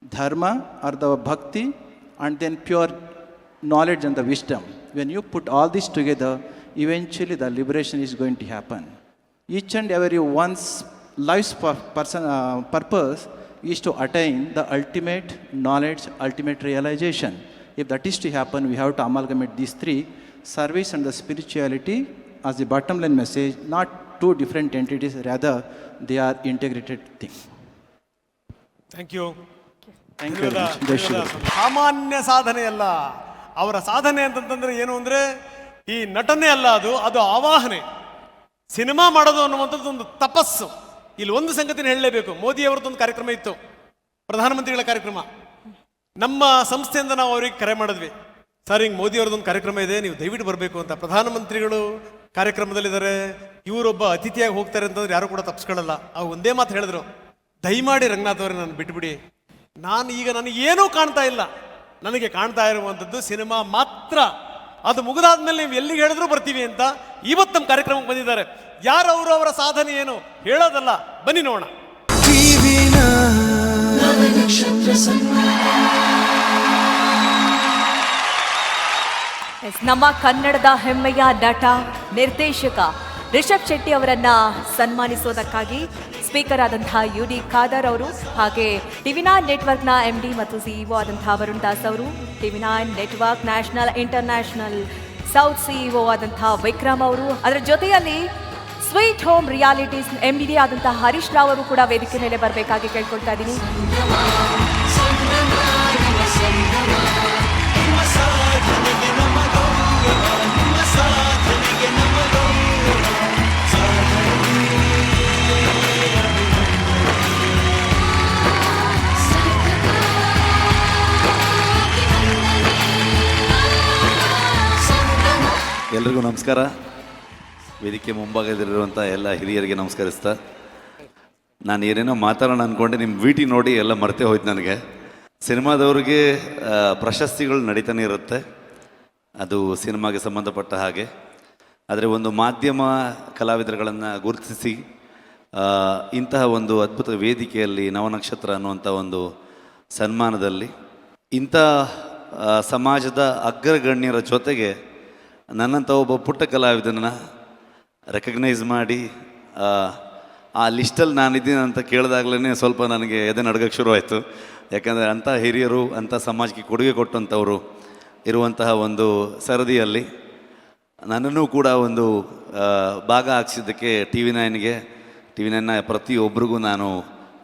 S11: dharma or the bhakti, and then pure knowledge and the wisdom, when you put all this together, eventually the liberation is going to happen. Each and every one's life's purpose is to attain the ultimate knowledge, ultimate realization. If that is to happen, we have to amalgamate these 3, service and the spirituality, as the bottom line message, not 2 different entities, rather they are integrated thing.
S3: Thank you.
S11: Thank you very much. Jai Shri Ram.
S3: ಸಾಮಾನ್ಯ ಸಾಧನೆ ಅಲ್ಲ ಅವರ ಸಾಧನೆ ಅಂತಂತಂದ್ರೆ ಏನು ಅಂದ್ರೆ ಈ ನಟನೆ ಅಲ್ಲ, ಅದು ಆವಾಹನೆ. ಸಿನಿಮಾ ಮಾಡೋದು ಅನ್ನುವಂಥದ್ದು ಒಂದು ತಪಸ್ಸು. ಇಲ್ಲಿ ಒಂದು ಸಂಗತಿನ ಹೇಳಲೇಬೇಕು. ಮೋದಿ ಅವರದ್ದೊಂದು ಕಾರ್ಯಕ್ರಮ ಇತ್ತು, ಪ್ರಧಾನಮಂತ್ರಿಗಳ ಕಾರ್ಯಕ್ರಮ. ನಮ್ಮ ಸಂಸ್ಥೆಯಿಂದ ನಾವು ಅವರಿಗೆ ಕರೆ ಮಾಡಿದ್ವಿ, ಸರ್ ಹಿಂಗೆ ಮೋದಿ ಅವ್ರದ್ದೊಂದು ಕಾರ್ಯಕ್ರಮ ಇದೆ, ನೀವು ದಯವಿಟ್ಟು ಬರಬೇಕು ಅಂತ. ಪ್ರಧಾನಮಂತ್ರಿಗಳು ಕಾರ್ಯಕ್ರಮದಲ್ಲಿದ್ದಾರೆ, ಇವರೊಬ್ಬ ಅತಿಥಿಯಾಗಿ ಹೋಗ್ತಾರೆ ಅಂತಂದ್ರೆ ಯಾರು ಕೂಡ ತಪ್ಪಿಸ್ಕೊಳ್ಳಲ್ಲ. ಅವ್ರು ಒಂದೇ ಮಾತು ಹೇಳಿದ್ರು, ದಯಮಾಡಿ ರಂಗನಾಥ್ ಅವರೇ ನಾನು ಬಿಟ್ಟುಬಿಡಿ, ನನಗೆ ಏನೂ ಕಾಣ್ತಾ ಇಲ್ಲ, ನನಗೆ ಕಾಣ್ತಾ ಇರುವಂಥದ್ದು ಸಿನಿಮಾ ಮಾತ್ರ. ಅದು ಮುಗಿದಾದ್ಮೇಲೆ ನೀವು ಎಲ್ಲಿಗೆ ಹೇಳಿದ್ರು ಬರ್ತೀವಿ ಅಂತ ಇವತ್ತು ನಮ್ಮ ಕಾರ್ಯಕ್ರಮಕ್ಕೆ ಬಂದಿದ್ದಾರೆ. ಯಾರು ಅವರು, ಅವರ ಸಾಧನೆ ಏನು ಹೇಳೋದಲ್ಲ, ಬನ್ನಿ ನೋಡೋಣ.
S1: ನಮ್ಮ ಕನ್ನಡದ ಹೆಮ್ಮೆಯ ನಟ ನಿರ್ದೇಶಕ ರಿಷಬ್ ಶೆಟ್ಟಿ ಅವರನ್ನ ಸನ್ಮಾನಿಸೋದಕ್ಕಾಗಿ ಸ್ಪೀಕರ್ ಆದಂತಹ UD ಖಾದರ್ ಅವರು, ಹಾಗೆ TV9 ನೆಟ್ವರ್ಕ್ನ MD ಮತ್ತು CEO ಆದಂತಹ ವರುಣ್ ದಾಸ್ ಅವರು, TV9 network national international south CEO ಆದಂತಹ ವಿಕ್ರಮ್ ಅವರು, ಅದರ ಜೊತೆಯಲ್ಲಿ ಸ್ವೀಟ್ ಹೋಮ್ ರಿಯಾಲಿಟೀಸ್ MD ಆದಂತಹ ಹರೀಶ್ ರಾವ್ ಅವರು ಕೂಡ ವೇದಿಕೆ ಮೇಲೆ ಬರಬೇಕಾಗಿ ಕೇಳ್ಕೊಳ್ತಾ ಇದ್ದೀನಿ.
S5: ಎಲ್ರಿಗೂ ನಮಸ್ಕಾರ. ವೇದಿಕೆ ಮುಂಭಾಗದಲ್ಲಿರುವಂಥ ಎಲ್ಲ ಹಿರಿಯರಿಗೆ ನಮಸ್ಕರಿಸ್ತಾ, ನಾನು ಏನೇನೋ ಮಾತಾಡೋಣ ಅಂದ್ಕೊಂಡೆ, ನಿಮ್ಮ ವಿಟಿ ನೋಡಿ ಎಲ್ಲ ಮರೆತೇ ಹೋಯ್ತು ನನಗೆ. ಸಿನಿಮಾದವ್ರಿಗೆ ಪ್ರಶಸ್ತಿಗಳು ನಡೀತಾನೆ ಇರುತ್ತೆ, ಅದು ಸಿನಿಮಾಗೆ ಸಂಬಂಧಪಟ್ಟ ಹಾಗೆ. ಆದರೆ ಒಂದು ಮಾಧ್ಯಮ ಕಲಾವಿದರುಗಳನ್ನು ಗುರುತಿಸಿ ಇಂತಹ ಒಂದು ಅದ್ಭುತ ವೇದಿಕೆಯಲ್ಲಿ ನವನಕ್ಷತ್ರ ಅನ್ನುವಂಥ ಒಂದು ಸನ್ಮಾನದಲ್ಲಿ ಇಂಥ ಸಮಾಜದ ಅಗ್ರಗಣ್ಯರ ಜೊತೆಗೆ ನನ್ನಂಥ ಒಬ್ಬ ಪುಟ್ಟ ಕಲಾವಿದನ ರೆಕಗ್ನೈಸ್ ಮಾಡಿ ಆ ಲಿಸ್ಟಲ್ಲಿ ನಾನಿದ್ದೀನಿ ಅಂತ ಕೇಳಿದಾಗಲೇ ಸ್ವಲ್ಪ ನನಗೆ ಎದೆ ನಡ್ಗಕ್ಕೆ ಶುರುವಾಯಿತು. ಯಾಕಂದರೆ ಅಂಥ ಹಿರಿಯರು, ಅಂಥ ಸಮಾಜಕ್ಕೆ ಕೊಡುಗೆ ಕೊಟ್ಟಂಥವರು ಇರುವಂತಹ ಒಂದು ಸರದಿಯಲ್ಲಿ ನನ್ನನ್ನು ಕೂಡ ಒಂದು ಭಾಗ ಹಾಕ್ಸಿದ್ದಕ್ಕೆ TV9ನ ಪ್ರತಿಯೊಬ್ಬರಿಗೂ ನಾನು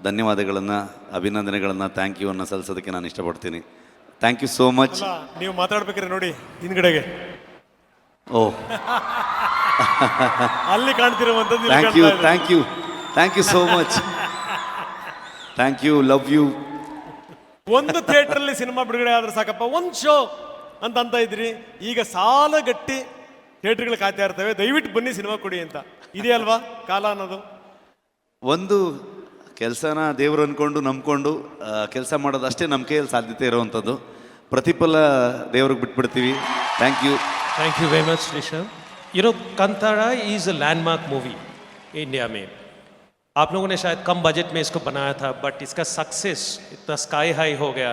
S5: ಧನ್ಯವಾದಗಳನ್ನು, ಅಭಿನಂದನೆಗಳನ್ನು, ಥ್ಯಾಂಕ್ ಯು ಅನ್ನು ಸಲ್ಲಿಸೋದಕ್ಕೆ ನಾನು ಇಷ್ಟಪಡ್ತೀನಿ. Thank you so much.
S3: ನೀವು ಮಾತಾಡ್ಬೇಕಾದ್ರೆ ನೋಡಿ ಹಿಂದ್ಗಡೆಗೆ,
S5: ಓ
S3: ಅಲ್ಲಿ ಕಾಣ್ತಿರುವಂಥದ್ದು.
S5: Thank you so much. Thank you, love you.
S3: ಒಂದು ಥಿಯೇಟ್ರಲ್ಲಿ ಸಿನಿಮಾ ಬಿಡುಗಡೆ ಆದ್ರೆ ಸಾಕಪ್ಪ, ಒಂದು ಶೋ ಅಂತ ಇದ್ರಿ. ಈಗ ಸಾಲಗಟ್ಟಿ ಥಿಯೇಟ್ರ್ಗಳು ಕಾಯ್ತಾ ಇರ್ತವೆ, ದಯವಿಟ್ಟು ಬನ್ನಿ ಸಿನಿಮಾ ಕೊಡಿ ಅಂತ. ಇದೆಯಲ್ವಾ ಕಾಲ ಅನ್ನೋದು?
S5: ಒಂದು ಕೆಲಸನ ದೇವರು ಅಂದ್ಕೊಂಡು ನಂಬ್ಕೊಂಡು ಕೆಲಸ ಮಾಡೋದು ಅಷ್ಟೇ ನಮ್ಮ ಕೈಯಲ್ಲಿ ಸಾಧ್ಯತೆ ಇರುವಂಥದ್ದು. ಪ್ರತಿಫಲ ದೇವ್ರಿಗೆ ಬಿಟ್ಬಿಡ್ತೀವಿ. Thank you.
S12: Thank you very much, Rishabh. You know, Kantara is a landmark movie India में. आप लोगों ने शायद कम बजट में इसको बनाया था, बट इसका सक्सेस इतना स्काई हाई हो गया.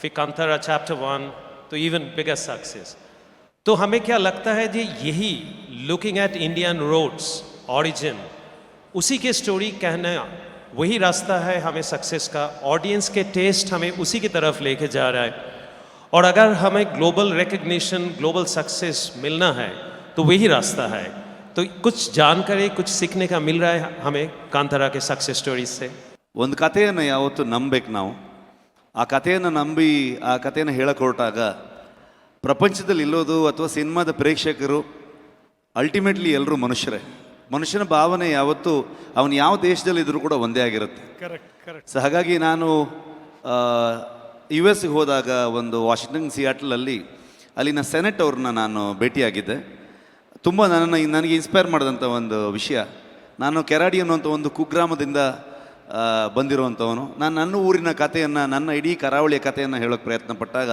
S12: फिर कांतारा चैप्टर 1 तो इवन बिगर सक्सेस. तो हमें क्या लगता है जी, यही looking at Indian roads origin, उसी के स्टोरी कहना वही रास्ता है हमें सक्सेस का. ऑडियंस के टेस्ट हमें उसी की तरफ लेके जा रहा है. और अगर हमें ग्लोबल रिकग्निशन, ग्लोबल सक्सेस मिलना है तो वही रास्ता है. तो कुछ जानकारी, कुछ सीखने का मिल रहा है हमें कांतारा के सक्सेस स्टोरीज से.
S5: ಒಂದು ಕಥೆಯನ್ನು ಯಾವತ್ತು ನಂಬಬೇಕು ನಾವು. ಆ ಕಥೆಯನ್ನು ನಂಬಿ ಆ ಕಥೆಯನ್ನು ಹೇಳಕ್ಕೆ ಹೊರಟಾಗ ಪ್ರಪಂಚದಲ್ಲಿ ಇಲ್ಲೋದು ಅಥವಾ ಸಿನಿಮಾದ ಪ್ರೇಕ್ಷಕರು ಅಲ್ಟಿಮೇಟ್ಲಿ ಎಲ್ಲರೂ ಮನುಷ್ಯರೇ. ಮನುಷ್ಯನ ಭಾವನೆ ಯಾವತ್ತು ಅವನು ಯಾವ ದೇಶದಲ್ಲಿದ್ದರೂ ಕೂಡ ಒಂದೇ ಆಗಿರುತ್ತೆ. ಸೊ ಹಾಗಾಗಿ ನಾನು US ಹೋದಾಗ ಒಂದು ವಾಷಿಂಗ್ಟನ್ ಸಿಯಾಟಲಲ್ಲಿ ಅಲ್ಲಿನ ಸೆನೆಟ್ ಅವ್ರನ್ನ ನಾನು ಭೇಟಿಯಾಗಿದ್ದೆ. ತುಂಬ ನನಗೆ ಇನ್ಸ್ಪೈರ್ ಮಾಡಿದಂಥ ಒಂದು ವಿಷಯ, ನಾನು ಕೆರಾಡಿ ಅನ್ನುವಂಥ ಒಂದು ಕುಗ್ರಾಮದಿಂದ ಬಂದಿರುವಂಥವನು. ನನ್ನ ಊರಿನ ಕಥೆಯನ್ನು, ನನ್ನ ಇಡೀ ಕರಾವಳಿಯ ಕಥೆಯನ್ನು ಹೇಳೋಕ್ಕೆ ಪ್ರಯತ್ನ ಪಟ್ಟಾಗ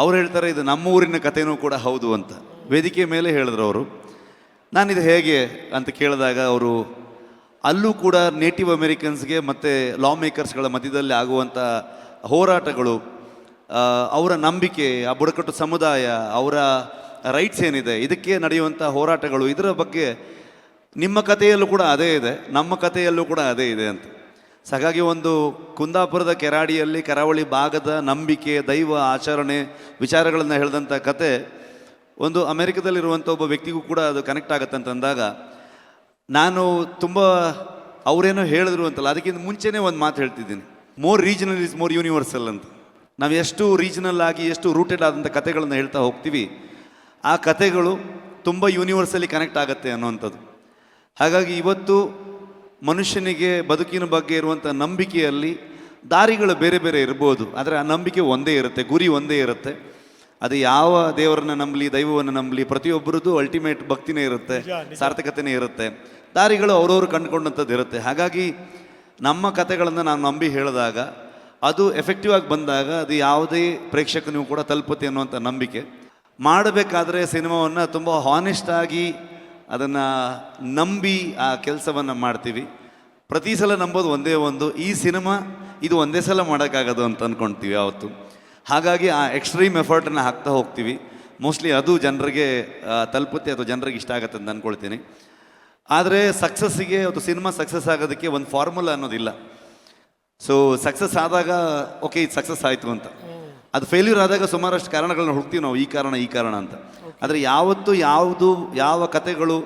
S5: ಅವ್ರು ಹೇಳ್ತಾರೆ ಇದು ನಮ್ಮ ಊರಿನ ಕಥೆನೂ ಕೂಡ ಹೌದು ಅಂತ. ವೇದಿಕೆ ಮೇಲೆ ಹೇಳಿದ್ರು ಅವರು. ನಾನಿದು ಹೇಗೆ ಅಂತ ಕೇಳಿದಾಗ ಅವರು ಅಲ್ಲೂ ಕೂಡ ನೇಟಿವ್ ಅಮೇರಿಕನ್ಸ್ಗೆ ಮತ್ತು ಲಾ ಮೇಕರ್ಸ್ಗಳ ಮಧ್ಯದಲ್ಲಿ ಆಗುವಂಥ ಹೋರಾಟಗಳು, ಅವರ ನಂಬಿಕೆ, ಆ ಬುಡಕಟ್ಟು ಸಮುದಾಯ, ಅವರ ರೈಟ್ಸ್ ಏನಿದೆ, ಇದಕ್ಕೆ ನಡೆಯುವಂಥ ಹೋರಾಟಗಳು, ಇದರ ಬಗ್ಗೆ ನಿಮ್ಮ ಕಥೆಯಲ್ಲೂ ಕೂಡ ಅದೇ ಇದೆ, ನಮ್ಮ ಕಥೆಯಲ್ಲೂ ಕೂಡ ಅದೇ ಇದೆ ಅಂತ. ಸೊ ಹಾಗಾಗಿ ಒಂದು ಕುಂದಾಪುರದ ಕೆರಾಡಿಯಲ್ಲಿ ಕರಾವಳಿ ಭಾಗದ ನಂಬಿಕೆ, ದೈವ ಆಚರಣೆ, ವಿಚಾರಗಳನ್ನು ಹೇಳಿದಂಥ ಕತೆ ಒಂದು ಅಮೆರಿಕದಲ್ಲಿರುವಂಥ ಒಬ್ಬ ವ್ಯಕ್ತಿಗೂ ಕೂಡ ಅದು ಕನೆಕ್ಟ್ ಆಗುತ್ತೆ ಅಂತಂದಾಗ ನಾನು ತುಂಬ ಅವರೇನೋ ಹೇಳಿದ್ರು ಅಂತಲ್ಲ, ಅದಕ್ಕಿಂತ ಮುಂಚೆನೇ ಒಂದು ಮಾತು ಹೇಳ್ತಿದ್ದೀನಿ, more regional is more universal ಅಂತ. ನಾವು ಎಷ್ಟು ರೀಜನಲ್ ಆಗಿ, ಎಷ್ಟು ರೂಟೆಡ್ ಆದಂಥ ಕಥೆಗಳನ್ನು ಹೇಳ್ತಾ ಹೋಗ್ತೀವಿ, ಆ ಕಥೆಗಳು ತುಂಬ ಯೂನಿವರ್ಸಲಿ ಕನೆಕ್ಟ್ ಆಗುತ್ತೆ ಅನ್ನುವಂಥದ್ದು. ಹಾಗಾಗಿ ಇವತ್ತು ಮನುಷ್ಯನಿಗೆ ಬದುಕಿನ ಬಗ್ಗೆ ಇರುವಂಥ ನಂಬಿಕೆಯಲ್ಲಿ ದಾರಿಗಳು ಬೇರೆ ಬೇರೆ ಇರ್ಬೋದು, ಆದರೆ ಆ ನಂಬಿಕೆ ಒಂದೇ ಇರುತ್ತೆ, ಗುರಿ ಒಂದೇ ಇರುತ್ತೆ. ಅದು ಯಾವ ದೇವರನ್ನ ನಂಬಲಿ, ದೈವವನ್ನು ನಂಬಲಿ, ಪ್ರತಿಯೊಬ್ಬರದ್ದು ಅಲ್ಟಿಮೇಟ್ ಭಕ್ತಿನೇ ಇರುತ್ತೆ, ಸಾರ್ಥಕತೆನೇ ಇರುತ್ತೆ, ದಾರಿಗಳು ಅವ್ರವ್ರು ಕಂಡುಕೊಂಡಂಥದ್ದು ಇರುತ್ತೆ. ಹಾಗಾಗಿ ನಮ್ಮ ಕಥೆಗಳನ್ನು ನಾವು ನಂಬಿ ಹೇಳಿದಾಗ, ಅದು ಎಫೆಕ್ಟಿವ್ ಆಗಿ ಬಂದಾಗ, ಅದು ಯಾವುದೇ ಪ್ರೇಕ್ಷಕನಿಗೂ ಕೂಡ ತಲುಪುತ್ತೆ ಅನ್ನುವಂಥ ನಂಬಿಕೆ. ಮಾಡಬೇಕಾದ್ರೆ ಸಿನಿಮಾವನ್ನು ತುಂಬ ಹಾನೆಸ್ಟಾಗಿ ಅದನ್ನು ನಂಬಿ ಆ ಕೆಲಸವನ್ನು ಮಾಡ್ತೀವಿ. ಪ್ರತಿ ಸಲ ನಂಬೋದು ಒಂದೇ ಒಂದು, ಈ ಸಿನಿಮಾ ಇದು ಒಂದೇ ಸಲ ಮಾಡೋಕ್ಕಾಗೋದು ಅಂತ ಅಂದ್ಕೊಳ್ತೀವಿ ಯಾವತ್ತು. ಹಾಗಾಗಿ ಆ ಎಕ್ಸ್ಟ್ರೀಮ್ ಎಫರ್ಟನ್ನು ಹಾಕ್ತಾ ಹೋಗ್ತೀವಿ. ಮೋಸ್ಟ್ಲಿ ಅದು ಜನರಿಗೆ ತಲುಪುತ್ತೆ ಅಥವಾ ಜನರಿಗೆ ಇಷ್ಟ ಆಗುತ್ತೆ ಅಂತ ಅಂದ್ಕೊಳ್ತೀನಿ. ಆದರೆ ಸಕ್ಸಸ್ಸಿಗೆ ಅಥವಾ ಸಿನಿಮಾ ಸಕ್ಸಸ್ ಆಗೋದಕ್ಕೆ ಒಂದು ಫಾರ್ಮುಲಾ ಅನ್ನೋದಿಲ್ಲ. ಸೊ ಸಕ್ಸಸ್ ಆದಾಗ ಓಕೆ ಇದು ಸಕ್ಸಸ್ ಆಯಿತು ಅಂತ, ಅದು ಫೇಲ್ಯೂರ್ ಆದಾಗ ಸುಮಾರಷ್ಟು ಕಾರಣಗಳನ್ನ ಹುಡುಕ್ತೀವಿ ನಾವು, ಈ ಕಾರಣ ಅಂತ. ಆದರೆ ಯಾವತ್ತು ಯಾವ ಕಥೆಗಳು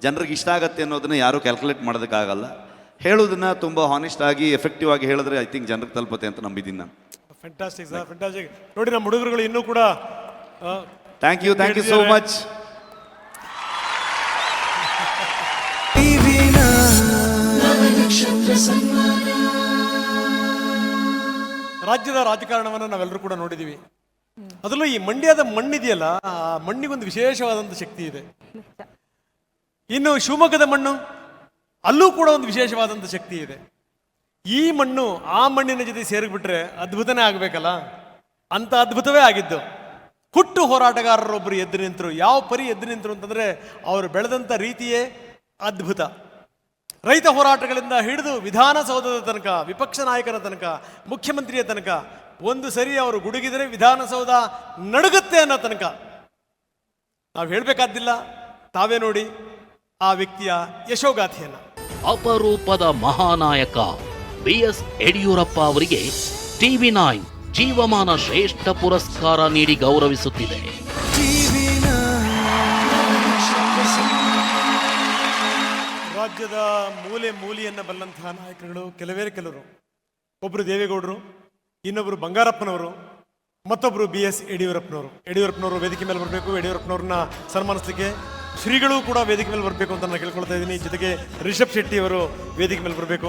S5: ಜನರಿಗೆ ಇಷ್ಟ ಆಗುತ್ತೆ ಅನ್ನೋದನ್ನ ಯಾರೂ ಕ್ಯಾಲ್ಕುಲೇಟ್ ಮಾಡೋದಕ್ಕಾಗಲ್ಲ. ಹೇಳೋದನ್ನ ತುಂಬ ಹಾನೆಸ್ಟ್ ಆಗಿ ಎಫೆಕ್ಟಿವ್ ಆಗಿ ಹೇಳಿದ್ರೆ ಐ ಥಿಂಕ್ ಜನರಿಗೆ ತಲುಪುತ್ತೆ ಅಂತ ನಂಬಿದ್ದೀನಿ ನಾನು.
S3: Fantastic sir, fantastic. ನೋಡಿ ನಮ್ಮ ಹುಡುಗರುಗಳು ಇನ್ನೂ ಕೂಡ
S5: ಥ್ಯಾಂಕ್ ಯು ಸೋ ಮಚ್.
S3: ರಾಜ್ಯದ ರಾಜಕಾರಣವನ್ನು ನಾವೆಲ್ಲರೂ ಕೂಡ ನೋಡಿದ್ದೀವಿ. ಅದರಲ್ಲೂ ಈ ಮಂಡ್ಯದ ಮಣ್ಣಿದೆಯಲ್ಲ, ಆ ಮಣ್ಣಿಗೊಂದು ವಿಶೇಷವಾದಂಥ ಶಕ್ತಿ ಇದೆ. ಇನ್ನು ಶಿವಮೊಗ್ಗದ ಮಣ್ಣು, ಅಲ್ಲೂ ಕೂಡ ಒಂದು ವಿಶೇಷವಾದಂಥ ಶಕ್ತಿ ಇದೆ. ಈ ಮಣ್ಣು ಆ ಮಣ್ಣಿನ ಜೊತೆ ಸೇರಿಬಿಟ್ರೆ ಅದ್ಭುತನೇ ಆಗಬೇಕಲ್ಲ, ಅಂತ ಅದ್ಭುತವೇ ಆಗಿದ್ದು. ಹುಟ್ಟು ಹೋರಾಟಗಾರರೊಬ್ಬರು ಎದ್ದು ನಿಂತರು. ಯಾವ ಪರಿ ಎದ್ದು ನಿಂತರು ಅಂತಂದರೆ ಅವರು ಬೆಳೆದಂಥ ರೀತಿಯೇ ಅದ್ಭುತ. ರೈತ ಹೋರಾಟಗಳಿಂದ ಹಿಡಿದು ವಿಧಾನಸೌಧದ ತನಕ, ವಿಪಕ್ಷ ನಾಯಕರ ತನಕ, ಮುಖ್ಯಮಂತ್ರಿಯ ತನಕ, ಒಂದು ಸರಿ ಅವರು ಗುಡುಗಿದರೆ ವಿಧಾನಸೌಧ ನಡುಗುತ್ತೆ ಅನ್ನೋ ತನಕ ನಾವು ಹೇಳಬೇಕಾದ್ದಿಲ್ಲ. ತಾವೇ ನೋಡಿ ಆ ವ್ಯಕ್ತಿಯ ಯಶೋಗಾಥೆಯನ್ನು.
S13: ಅಪರೂಪದ ಮಹಾನಾಯಕ ಬಿಎಸ್ ಯಡಿಯೂರಪ್ಪ ಅವರಿಗೆ TV9 ಜೀವಮಾನ ಶ್ರೇಷ್ಠ ಪುರಸ್ಕಾರ ನೀಡಿ ಗೌರವಿಸುತ್ತಿದೆ.
S3: ರಾಜ್ಯದ ಮೂಲೆ ಮೂಲೆಯನ್ನು ಬಲ್ಲಂತಹ ನಾಯಕರುಗಳು ಕೆಲವರು. ಒಬ್ಬರು ದೇವೇಗೌಡರು, ಇನ್ನೊಬ್ಬರು ಬಂಗಾರಪ್ಪನವರು, ಮತ್ತೊಬ್ಬರು BS ಯಡಿಯೂರಪ್ಪನವರು ವೇದಿಕೆ ಮೇಲೆ ಬರಬೇಕು. ಯಡಿಯೂರಪ್ಪನವ್ರನ್ನ ಸನ್ಮಾನಿಸಲಿಕ್ಕೆ ಶ್ರೀಗಳು ಕೂಡ ವೇದಿಕೆ ಮೇಲೆ ಬರಬೇಕು ಅಂತ ನಾನು ಕೇಳ್ಕೊಳ್ತಾ ಇದ್ದೀನಿ. ಜೊತೆಗೆ ರಿಷಬ್ ಶೆಟ್ಟಿ ಅವರು ವೇದಿಕೆ ಮೇಲೆ ಬರಬೇಕು.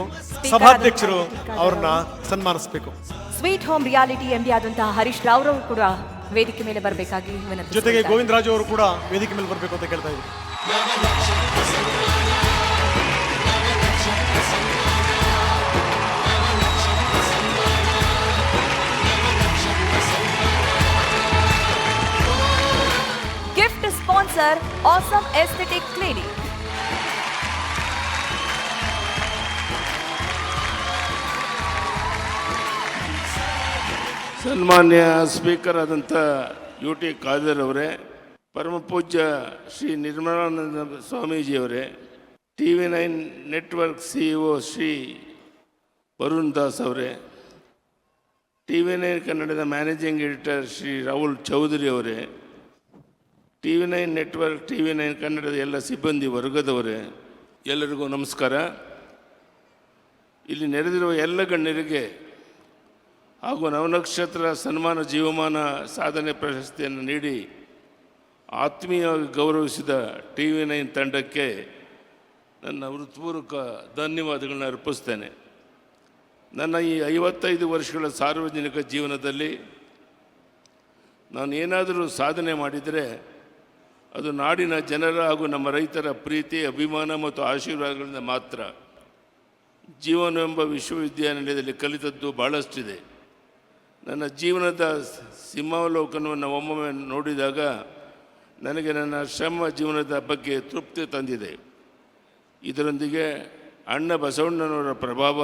S3: ಸಭಾಧ್ಯಕ್ಷರು ಅವ್ರನ್ನ ಸನ್ಮಾನಿಸಬೇಕು.
S1: ಸ್ವೀಟ್ ಹೋಮ್ ರಿಯಾಲಿಟಿ MD ಆದಂತಹ ಹರೀಶ್ ರಾವ್ ಅವರು ಕೂಡ ವೇದಿಕೆ ಮೇಲೆ ಬರಬೇಕಾಗಿ ವಿನಂತಿ.
S3: ಜೊತೆಗೆ ಗೋವಿಂದರಾಜು ಅವರು ಕೂಡ ವೇದಿಕೆ ಮೇಲೆ ಬರಬೇಕು ಅಂತ ಕೇಳ್ತಾ ಇದ್ದೀನಿ.
S1: Gift sponsor awesome aesthetic clinic.
S14: ಸನ್ಮಾನ್ಯ ಸ್ಪೀಕರ್ ಆದಂಥ UT ಖಾದರ್ ಅವರೇ, ಪರಮ ಪೂಜ್ಯ ಶ್ರೀ ನಿರ್ಮಲಾನಂದ ಸ್ವಾಮೀಜಿಯವರೇ, TV9 network CEO Shri Varun Das ಅವರೇ, TV9 ಕನ್ನಡದ ಮ್ಯಾನೇಜಿಂಗ್ ಎಡಿಟರ್ ಶ್ರೀ ರಾಹುಲ್ ಚೌಧರಿ ಅವರೇ, TV9 ನೆಟ್ವರ್ಕ್, TV9 ಕನ್ನಡದ ಎಲ್ಲ ಸಿಬ್ಬಂದಿ ವರ್ಗದವರೇ, ಎಲ್ಲರಿಗೂ ನಮಸ್ಕಾರ. ಇಲ್ಲಿ ನೆರೆದಿರುವ ಎಲ್ಲ ಗಣ್ಯರಿಗೆ ಹಾಗೂ ನವನಕ್ಷತ್ರ ಸನ್ಮಾನ ಜೀವಮಾನ ಸಾಧನೆ ಪ್ರಶಸ್ತಿಯನ್ನು ನೀಡಿ ಆತ್ಮೀಯವಾಗಿ ಗೌರವಿಸಿದ TV9 ತಂಡಕ್ಕೆ ನನ್ನ ಹೃತ್ಪೂರ್ವಕ ಧನ್ಯವಾದಗಳನ್ನ ಅರ್ಪಿಸ್ತೇನೆ. ನನ್ನ ಈ 55 ವರ್ಷಗಳ ಸಾರ್ವಜನಿಕ ಜೀವನದಲ್ಲಿ ನಾನು ಏನಾದರೂ ಸಾಧನೆ ಮಾಡಿದರೆ ಅದು ನಾಡಿನ ಜನರ ಹಾಗೂ ನಮ್ಮ ರೈತರ ಪ್ರೀತಿ, ಅಭಿಮಾನ ಮತ್ತು ಆಶೀರ್ವಾದಗಳಿಂದ ಮಾತ್ರ. ಜೀವನವೆಂಬ ವಿಶ್ವವಿದ್ಯಾನಿಲಯದಲ್ಲಿ ಕಲಿತದ್ದು ಭಾಳಷ್ಟಿದೆ. ನನ್ನ ಜೀವನದ ಸಿಂಹಾವಲೋಕನವನ್ನು ಒಮ್ಮೊಮ್ಮೆ ನೋಡಿದಾಗ ನನಗೆ ನನ್ನ ಶ್ರಮ ಜೀವನದ ಬಗ್ಗೆ ತೃಪ್ತಿ ತಂದಿದೆ. ಇದರೊಂದಿಗೆ ಅಣ್ಣ ಬಸವಣ್ಣನವರ ಪ್ರಭಾವ,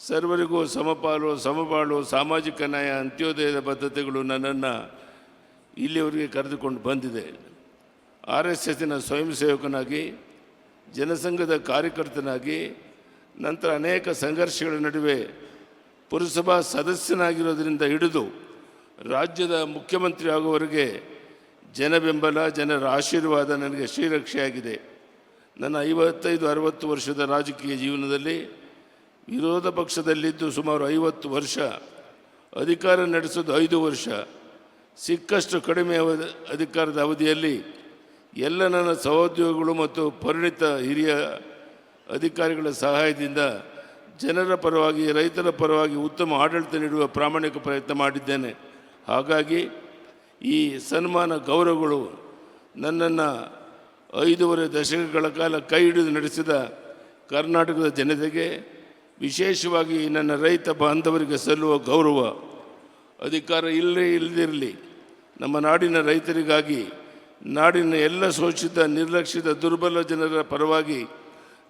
S14: ಸರ್ವರಿಗೂ ಸಮಪಾಲು ಸಮಬಾಳು, ಸಾಮಾಜಿಕ ನ್ಯಾಯ, ಅಂತ್ಯೋದಯದ ಬದ್ಧತೆಗಳು ನನ್ನನ್ನು ಇಲ್ಲಿಯವರೆಗೆ ಕರೆದುಕೊಂಡು ಬಂದಿದೆ. RSSನ ಸ್ವಯಂ ಸೇವಕನಾಗಿ, ಜನಸಂಘದ ಕಾರ್ಯಕರ್ತನಾಗಿ, ನಂತರ ಅನೇಕ ಸಂಘರ್ಷಗಳ ನಡುವೆ ಪುರಸಭಾ ಸದಸ್ಯನಾಗಿರೋದರಿಂದ ಹಿಡಿದು ರಾಜ್ಯದ ಮುಖ್ಯಮಂತ್ರಿ ಆಗುವವರೆಗೆ ಜನ ಬೆಂಬಲ, ಜನರ ಆಶೀರ್ವಾದ ನನಗೆ ಶ್ರೀರಕ್ಷೆಯಾಗಿದೆ. ನನ್ನ 55-60 ವರ್ಷದ ರಾಜಕೀಯ ಜೀವನದಲ್ಲಿ ವಿರೋಧ ಪಕ್ಷದಲ್ಲಿದ್ದು ಸುಮಾರು 50 ವರ್ಷ, ಅಧಿಕಾರ ನಡೆಸೋದು 5 ವರ್ಷ, ಸಿಕ್ಕಷ್ಟು ಕಡಿಮೆ ಅಧಿಕಾರದ ಅವಧಿಯಲ್ಲಿ ಎಲ್ಲ ನನ್ನ ಸಹೋದ್ಯೋಗಿಗಳು ಮತ್ತು ಪರಿಣಿತ ಹಿರಿಯ ಅಧಿಕಾರಿಗಳ ಸಹಾಯದಿಂದ ಜನರ ಪರವಾಗಿ, ರೈತರ ಪರವಾಗಿ ಉತ್ತಮ ಆಡಳಿತ ನೀಡುವ ಪ್ರಾಮಾಣಿಕ ಪ್ರಯತ್ನ ಮಾಡಿದ್ದೇನೆ. ಹಾಗಾಗಿ ಈ ಸನ್ಮಾನ ಗೌರವಗಳು ನನ್ನನ್ನು 5.5 ದಶಕಗಳ ಕಾಲ ಕೈ ಹಿಡಿದು ನಡೆಸಿದ ಕರ್ನಾಟಕದ ಜನತೆಗೆ, ವಿಶೇಷವಾಗಿ ನನ್ನ ರೈತ ಬಾಂಧವರಿಗೆ ಸಲ್ಲುವ ಗೌರವ. ಅಧಿಕಾರ ಇಲ್ಲದಿರಲಿ, ನಮ್ಮ ನಾಡಿನ ರೈತರಿಗಾಗಿ, ನಾಡಿನ ಎಲ್ಲ ಶೋಷಿತ, ನಿರ್ಲಕ್ಷಿತ, ದುರ್ಬಲ ಜನರ ಪರವಾಗಿ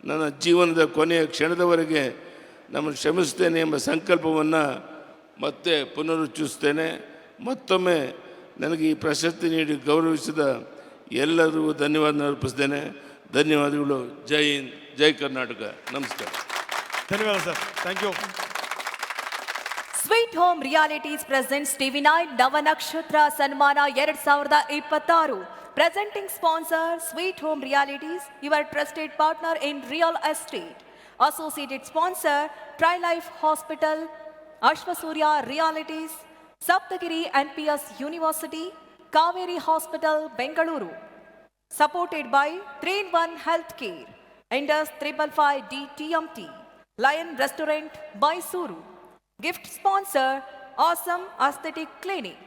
S14: ನನ್ನ ಜೀವನದ ಕೊನೆಯ ಕ್ಷಣದವರೆಗೆ ನಮ್ಮನ್ನು ಶ್ರಮಿಸ್ತೇನೆ ಎಂಬ ಸಂಕಲ್ಪವನ್ನು ಮತ್ತೆ ಪುನರುಚ್ಚರಿಸ್ತೇನೆ. ಮತ್ತೊಮ್ಮೆ ನನಗೆ ಈ ಪ್ರಶಸ್ತಿ ನೀಡಿ ಗೌರವಿಸಿದ ಎಲ್ಲರಿಗೂ ಧನ್ಯವಾದ ಅರ್ಪಿಸ್ತೇನೆ. ಧನ್ಯವಾದಗಳು. ಜೈ ಹಿಂದ್, ಜೈ ಕರ್ನಾಟಕ. ನಮಸ್ಕಾರ.
S3: ಧನ್ಯವಾದ sir. Thank you.
S1: Sweet home realities presents TV9 Navanakshatra Sanmana 2026. Presenting sponsor Sweet Home Realities, your trusted partner in real estate. Associated sponsor TriLife Hospital, Ashwasurya Realities, Saptagiri NPS University, Kaveri Hospital, Bengaluru. Supported by 3-in-1 Healthcare, Indus 555D TMT, Lion Restaurant, Mysuru. Gift sponsor Awesome Aesthetic Clinic.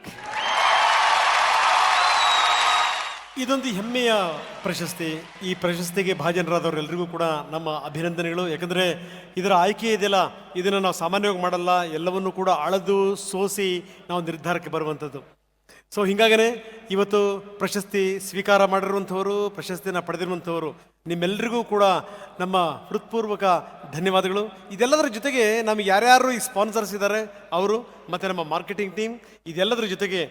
S3: ಇದೊಂದು ಹೆಮ್ಮೆಯ ಪ್ರಶಸ್ತಿ. ಈ ಪ್ರಶಸ್ತಿಗೆ ಭಾಜನರಾದವರೆಲ್ಲರಿಗೂ ಕೂಡ ನಮ್ಮ ಅಭಿನಂದನೆಗಳು. ಯಾಕಂದರೆ ಇದರ ಆಯ್ಕೆ ಇದೆಯಲ್ಲ, ಇದನ್ನು ನಾವು ಸಾಮಾನ್ಯವಾಗಿ ಮಾಡಲ್ಲ, ಎಲ್ಲವನ್ನೂ ಕೂಡ ಅಳೆದು ಸೋಸಿ ನಾವು ನಿರ್ಧಾರಕ್ಕೆ ಬರುವಂಥದ್ದು. ಸೊ ಹೀಗಾಗೇ ಇವತ್ತು ಪ್ರಶಸ್ತಿ ಸ್ವೀಕಾರ ಮಾಡಿರುವಂಥವರು, ಪ್ರಶಸ್ತಿಯನ್ನು ಪಡೆದಿರುವಂಥವರು ನಿಮ್ಮೆಲ್ಲರಿಗೂ ಕೂಡ ನಮ್ಮ ಹೃತ್ಪೂರ್ವಕ ಧನ್ಯವಾದಗಳು. ಇದೆಲ್ಲದರ ಜೊತೆಗೆ ನಮಗೆ ಯಾರ್ಯಾರು ಈ ಸ್ಪಾನ್ಸರ್ಸ್ ಇದ್ದಾರೆ ಅವರು ಮತ್ತು ನಮ್ಮ ಮಾರ್ಕೆಟಿಂಗ್ ಟೀಮ್, ಇದೆಲ್ಲದರ ಜೊತೆಗೆ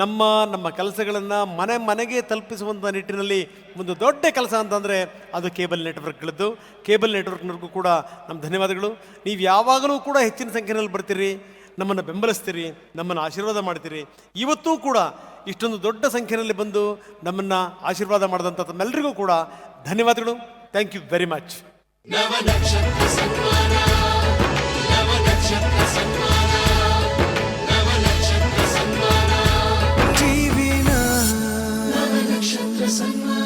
S3: ನಮ್ಮ ಕೆಲಸಗಳನ್ನು ಮನೆ ಮನೆಗೆ ತಲುಪಿಸುವಂಥ ನಿಟ್ಟಿನಲ್ಲಿ ಒಂದು ದೊಡ್ಡ ಕೆಲಸ ಅಂತಂದರೆ ಅದು ಕೇಬಲ್ ನೆಟ್ವರ್ಕ್ಗಳದ್ದು. ಕೇಬಲ್ ನೆಟ್ವರ್ಕ್ನವ್ರಿಗೂ ಕೂಡ ನಮ್ಮ ಧನ್ಯವಾದಗಳು. ನೀವು ಯಾವಾಗಲೂ ಕೂಡ ಹೆಚ್ಚಿನ ಸಂಖ್ಯೆಯಲ್ಲಿ ಬರ್ತೀರಿ, ನಮ್ಮನ್ನು ಬೆಂಬಲಿಸ್ತೀರಿ, ನಮ್ಮನ್ನು ಆಶೀರ್ವಾದ ಮಾಡ್ತೀರಿ. ಇವತ್ತೂ ಕೂಡ ಇಷ್ಟೊಂದು ದೊಡ್ಡ ಸಂಖ್ಯೆಯಲ್ಲಿ ಬಂದು ನಮ್ಮನ್ನು ಆಶೀರ್ವಾದ ಮಾಡಿದಂಥ ತಮ್ಮೆಲ್ಲರಿಗೂ ಕೂಡ ಧನ್ಯವಾದಗಳು. Thank you very much.
S15: ಸನ್ಮಾನ